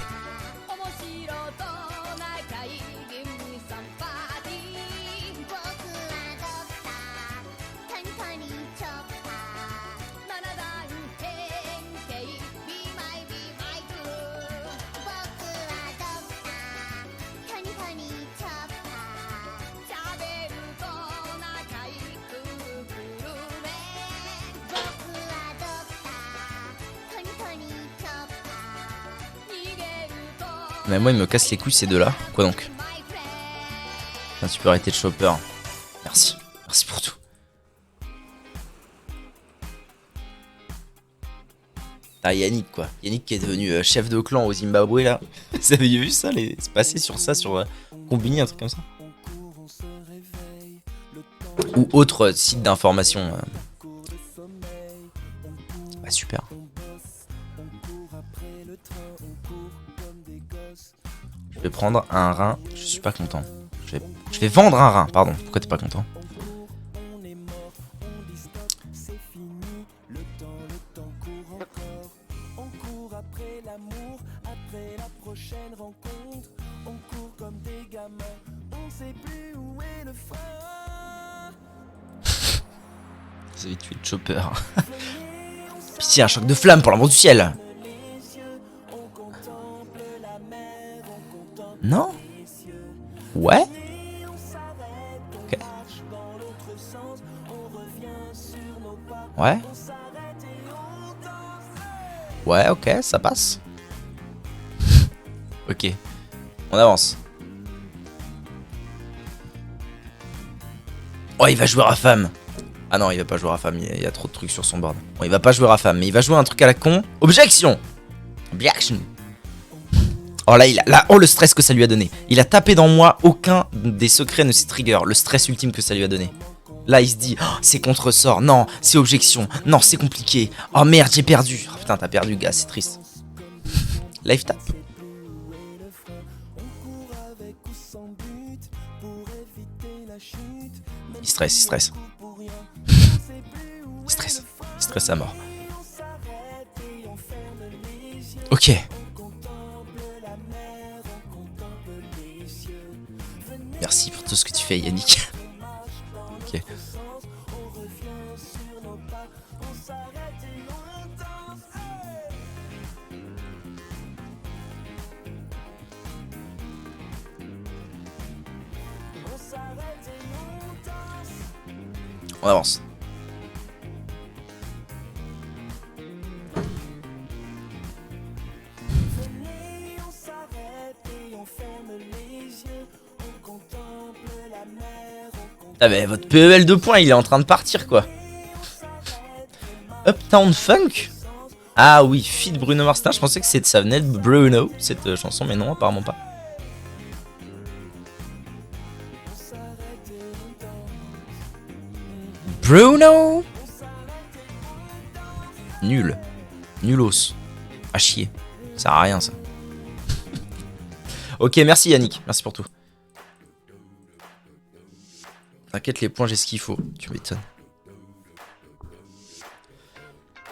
Mais moi, il me casse les couilles ces deux-là. Quoi donc? La supériorité de Chopper. Merci. Merci pour tout. Ah, Yannick, quoi. Yannick qui est devenu chef de clan au Zimbabwe, là. Vous avez vu ça, c'est passé sur ça, sur Combini, un truc comme ça. Ou autre site d'information. Bah, super. Je vais prendre un rein. Je suis pas content. Je vais vendre un rein, pardon. Pourquoi t'es pas content? Vous avez tué le Chopper. Pitié, un choc de flamme pour l'amour du ciel. Non? Ouais? Ok. Ouais? Ouais, ok, ça passe. Ok. On avance. Oh, il va jouer à femme. Ah non, il va pas jouer à femme, il y a trop de trucs sur son board. Bon, il va pas jouer à femme, mais il va jouer un truc à la con. Objection! Objection! Oh là, oh le stress que ça lui a donné. Il a tapé dans moi, aucun des secrets ne s'est trigger. Le stress ultime que ça lui a donné. Là, il se dit, oh, c'est contre-sort, non, c'est objection, non, c'est compliqué. Oh merde, j'ai perdu. Oh, putain, t'as perdu, gars, c'est triste. Live tap. Il stresse, il stresse. Il stresse. Il stresse à mort. Ok. Merci pour tout ce que tu fais, Yannick. Ok. On avance. Ah bah votre PEL 2 points, il est en train de partir quoi. Uptown Funk. Ah oui, feat Bruno Mars. Je pensais que ça venait de Bruno, cette chanson, mais non, apparemment pas. Bruno. Nul. Nulos. À chier. Ça sert à rien ça. Ok, merci Yannick, merci pour tout. T'inquiète, les points, j'ai ce qu'il faut. Tu m'étonnes.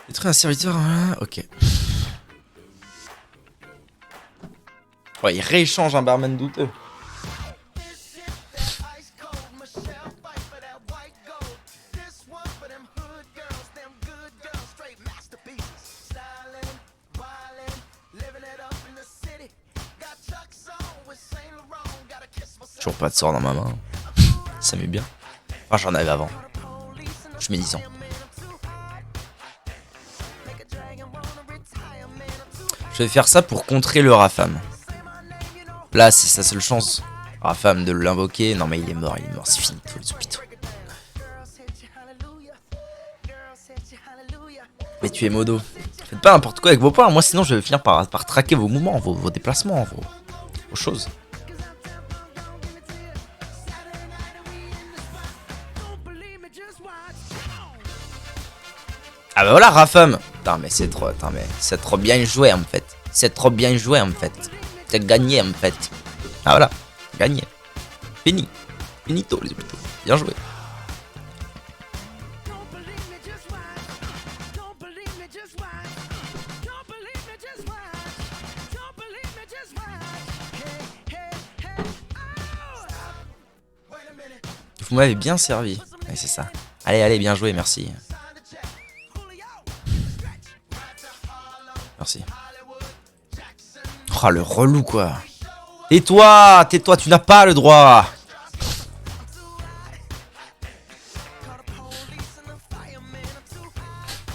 Détruire un serviteur. Voilà. Ok. Ouais, il rééchange un barman douteux. Toujours pas de sort dans ma main. Ça m'est bien. Enfin, j'en avais avant. Je mets 10 ans. Je vais faire ça pour contrer le Rafam. Là, c'est sa seule chance. Rafam de l'invoquer. Non, mais il est mort, c'est fini. Tous les hôpitaux. Mais tu es modo. Faites pas n'importe quoi avec vos points. Moi, sinon, je vais finir par traquer vos mouvements, vos déplacements, vos choses. Ah bah voilà, Rafam. Putain, mais c'est trop bien joué en fait. C'est trop bien joué en fait. C'est gagné en fait. Ah voilà, gagné. Fini. Finito les hôpitaux. Bien joué. Vous m'avez bien servi. Ouais, c'est ça. Allez, allez, bien joué, merci. Merci. Oh, le relou, quoi. Tais-toi, tais-toi, tu n'as pas le droit.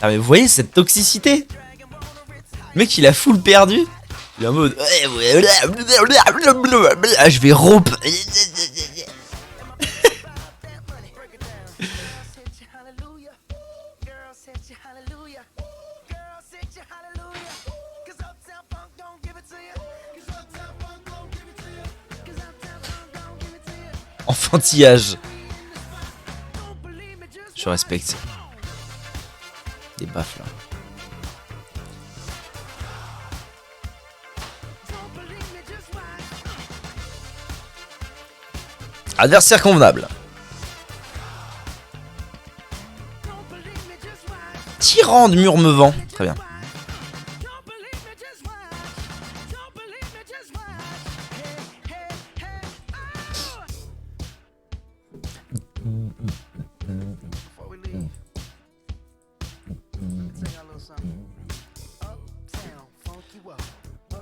Ah, mais vous voyez cette toxicité? Le mec, il a full perdu. Il est en mode. Je vais rompre. Enfantillage. Je respecte. Des baffes là. Adversaire convenable. Tyran de Murmevant. Très bien.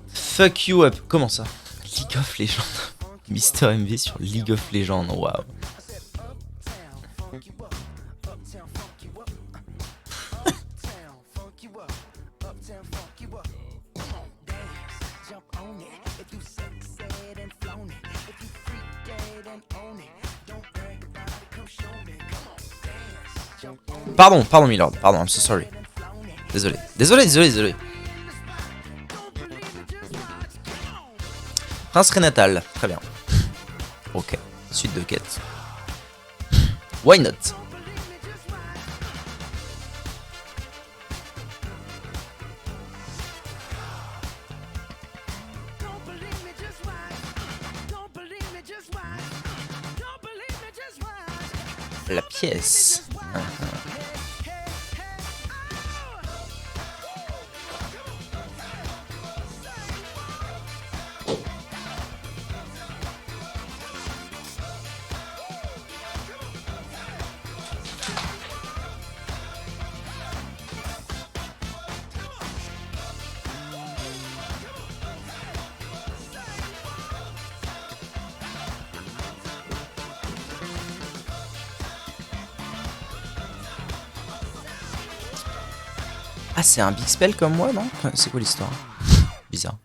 Fuck you up. Comment ça? League of Legends. Mister MV sur League of Legends. Waouh. Pardon Milord. Pardon, I'm so sorry. Désolé. Prince Renatal, très bien. Ok, suite de quête. Why not? La pièce. Ah, c'est un big spell comme moi, non? C'est quoi l'histoire? Bizarre.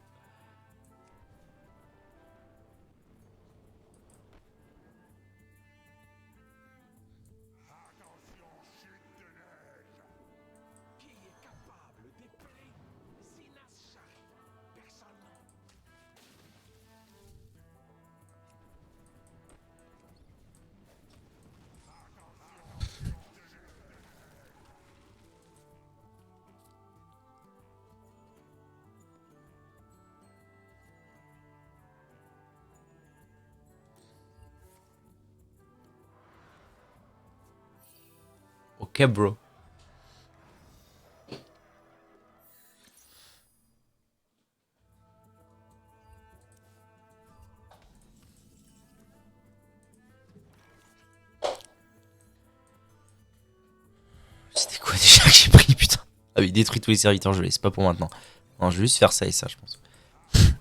Ok, bro. C'était quoi déjà que j'ai pris, putain? Ah oui, détruit tous les serviteurs gelés, c'est pas pour maintenant. Non, je vais juste faire ça et ça, je pense.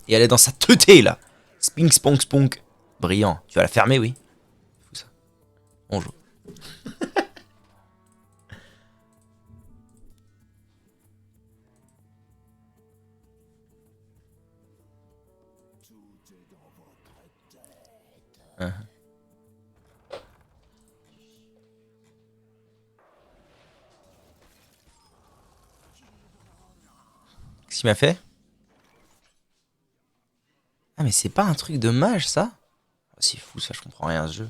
Et elle est dans sa teuté, là. Spink, spunk, spunk. Brillant. Tu vas la fermer, oui. Fou ça. On joue. Qu'est-ce qu'il m'a fait? Ah mais c'est pas un truc de mage ça? Oh, c'est fou ça, je comprends rien à ce jeu.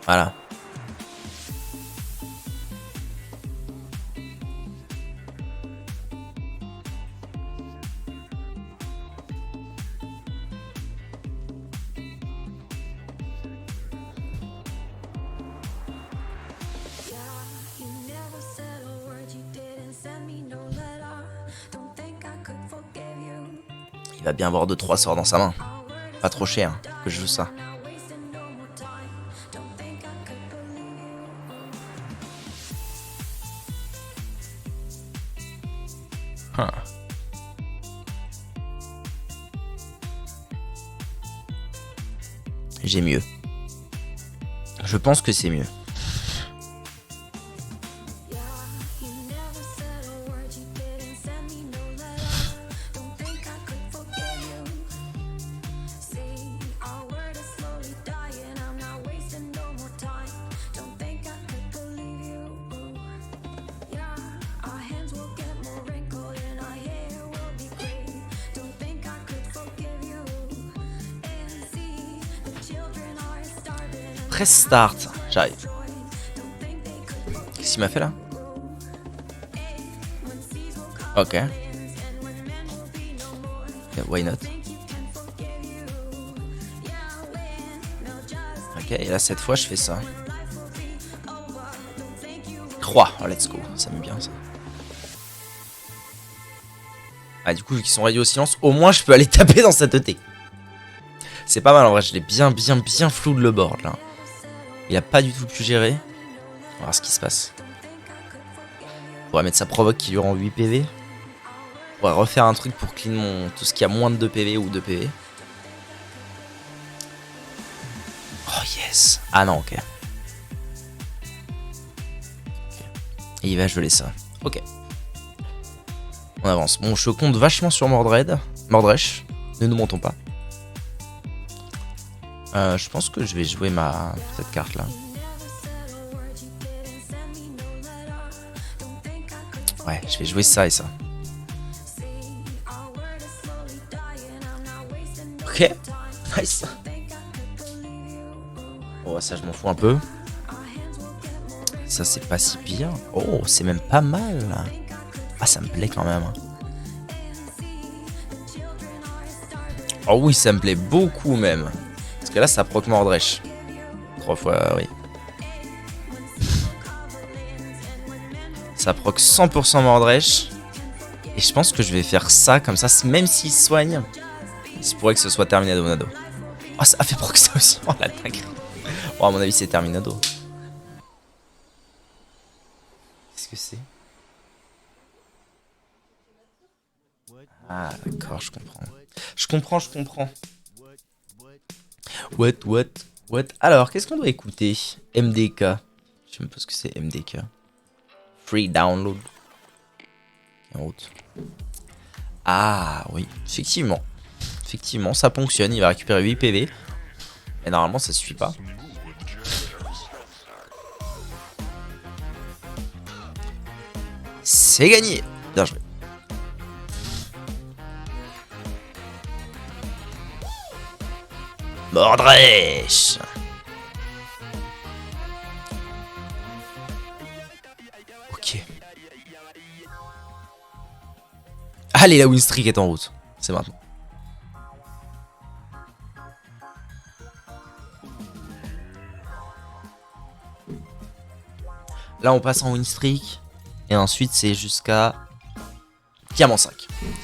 Voilà. Il va bien avoir 2-3 sorts dans sa main. Pas trop cher que je joue ça. Huh. J'ai mieux. Je pense que c'est mieux. Press start, j'arrive. Qu'est-ce qu'il m'a fait là? Ok. Yeah, why not? Ok, et là cette fois je fais ça. 3, oh, let's go, ça me met bien ça. Ah du coup vu qu'ils sont réduits au silence, au moins je peux aller taper dans cette ET. C'est pas mal en vrai, je l'ai bien flou de le board là. Il a pas du tout pu gérer. On va voir ce qui se passe. On pourrait mettre sa provoque qui lui rend 8 PV. On pourrait refaire un truc pour clean tout ce qui a moins de 2 PV ou 2 PV. Oh yes. Ah non, ok. Et il va geler ça. Ok. On avance. Bon, je compte vachement sur Mordresh. Ne nous montons pas. Je pense que je vais jouer cette carte là. Ouais, je vais jouer ça et ça. Ok, nice. Oh, ça je m'en fous un peu. Ça c'est pas si pire. Oh, c'est même pas mal. Ah, ça me plaît quand même. Oh oui, ça me plaît beaucoup même. Parce que là, ça proc Mordresh. 3 fois, oui. Ça proc 100% Mordresh. Et je pense que je vais faire ça, comme ça, même s'il soigne, il se pourrait que ce soit Terminado Nado. Oh, ça a fait proc ça aussi. Oh, la dingue. Oh, à mon avis, c'est Terminado. Qu'est-ce que c'est? Ah, d'accord, je comprends. Je comprends. What? Alors, qu'est-ce qu'on doit écouter? MDK. Je sais même pas ce que c'est MDK. Free download. En route. Ah oui, effectivement. Effectivement, ça fonctionne. Il va récupérer 8 PV. Mais normalement, ça suffit pas. C'est gagné. Bien joué. Mordresh. Ok. Allez, la win streak est en route. C'est maintenant. Là, on passe en win streak. Et ensuite, c'est jusqu'à Diamant 5.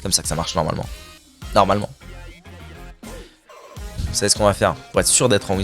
Comme ça que ça marche normalement. Vous savez ce qu'on va faire pour être sûr d'être en win.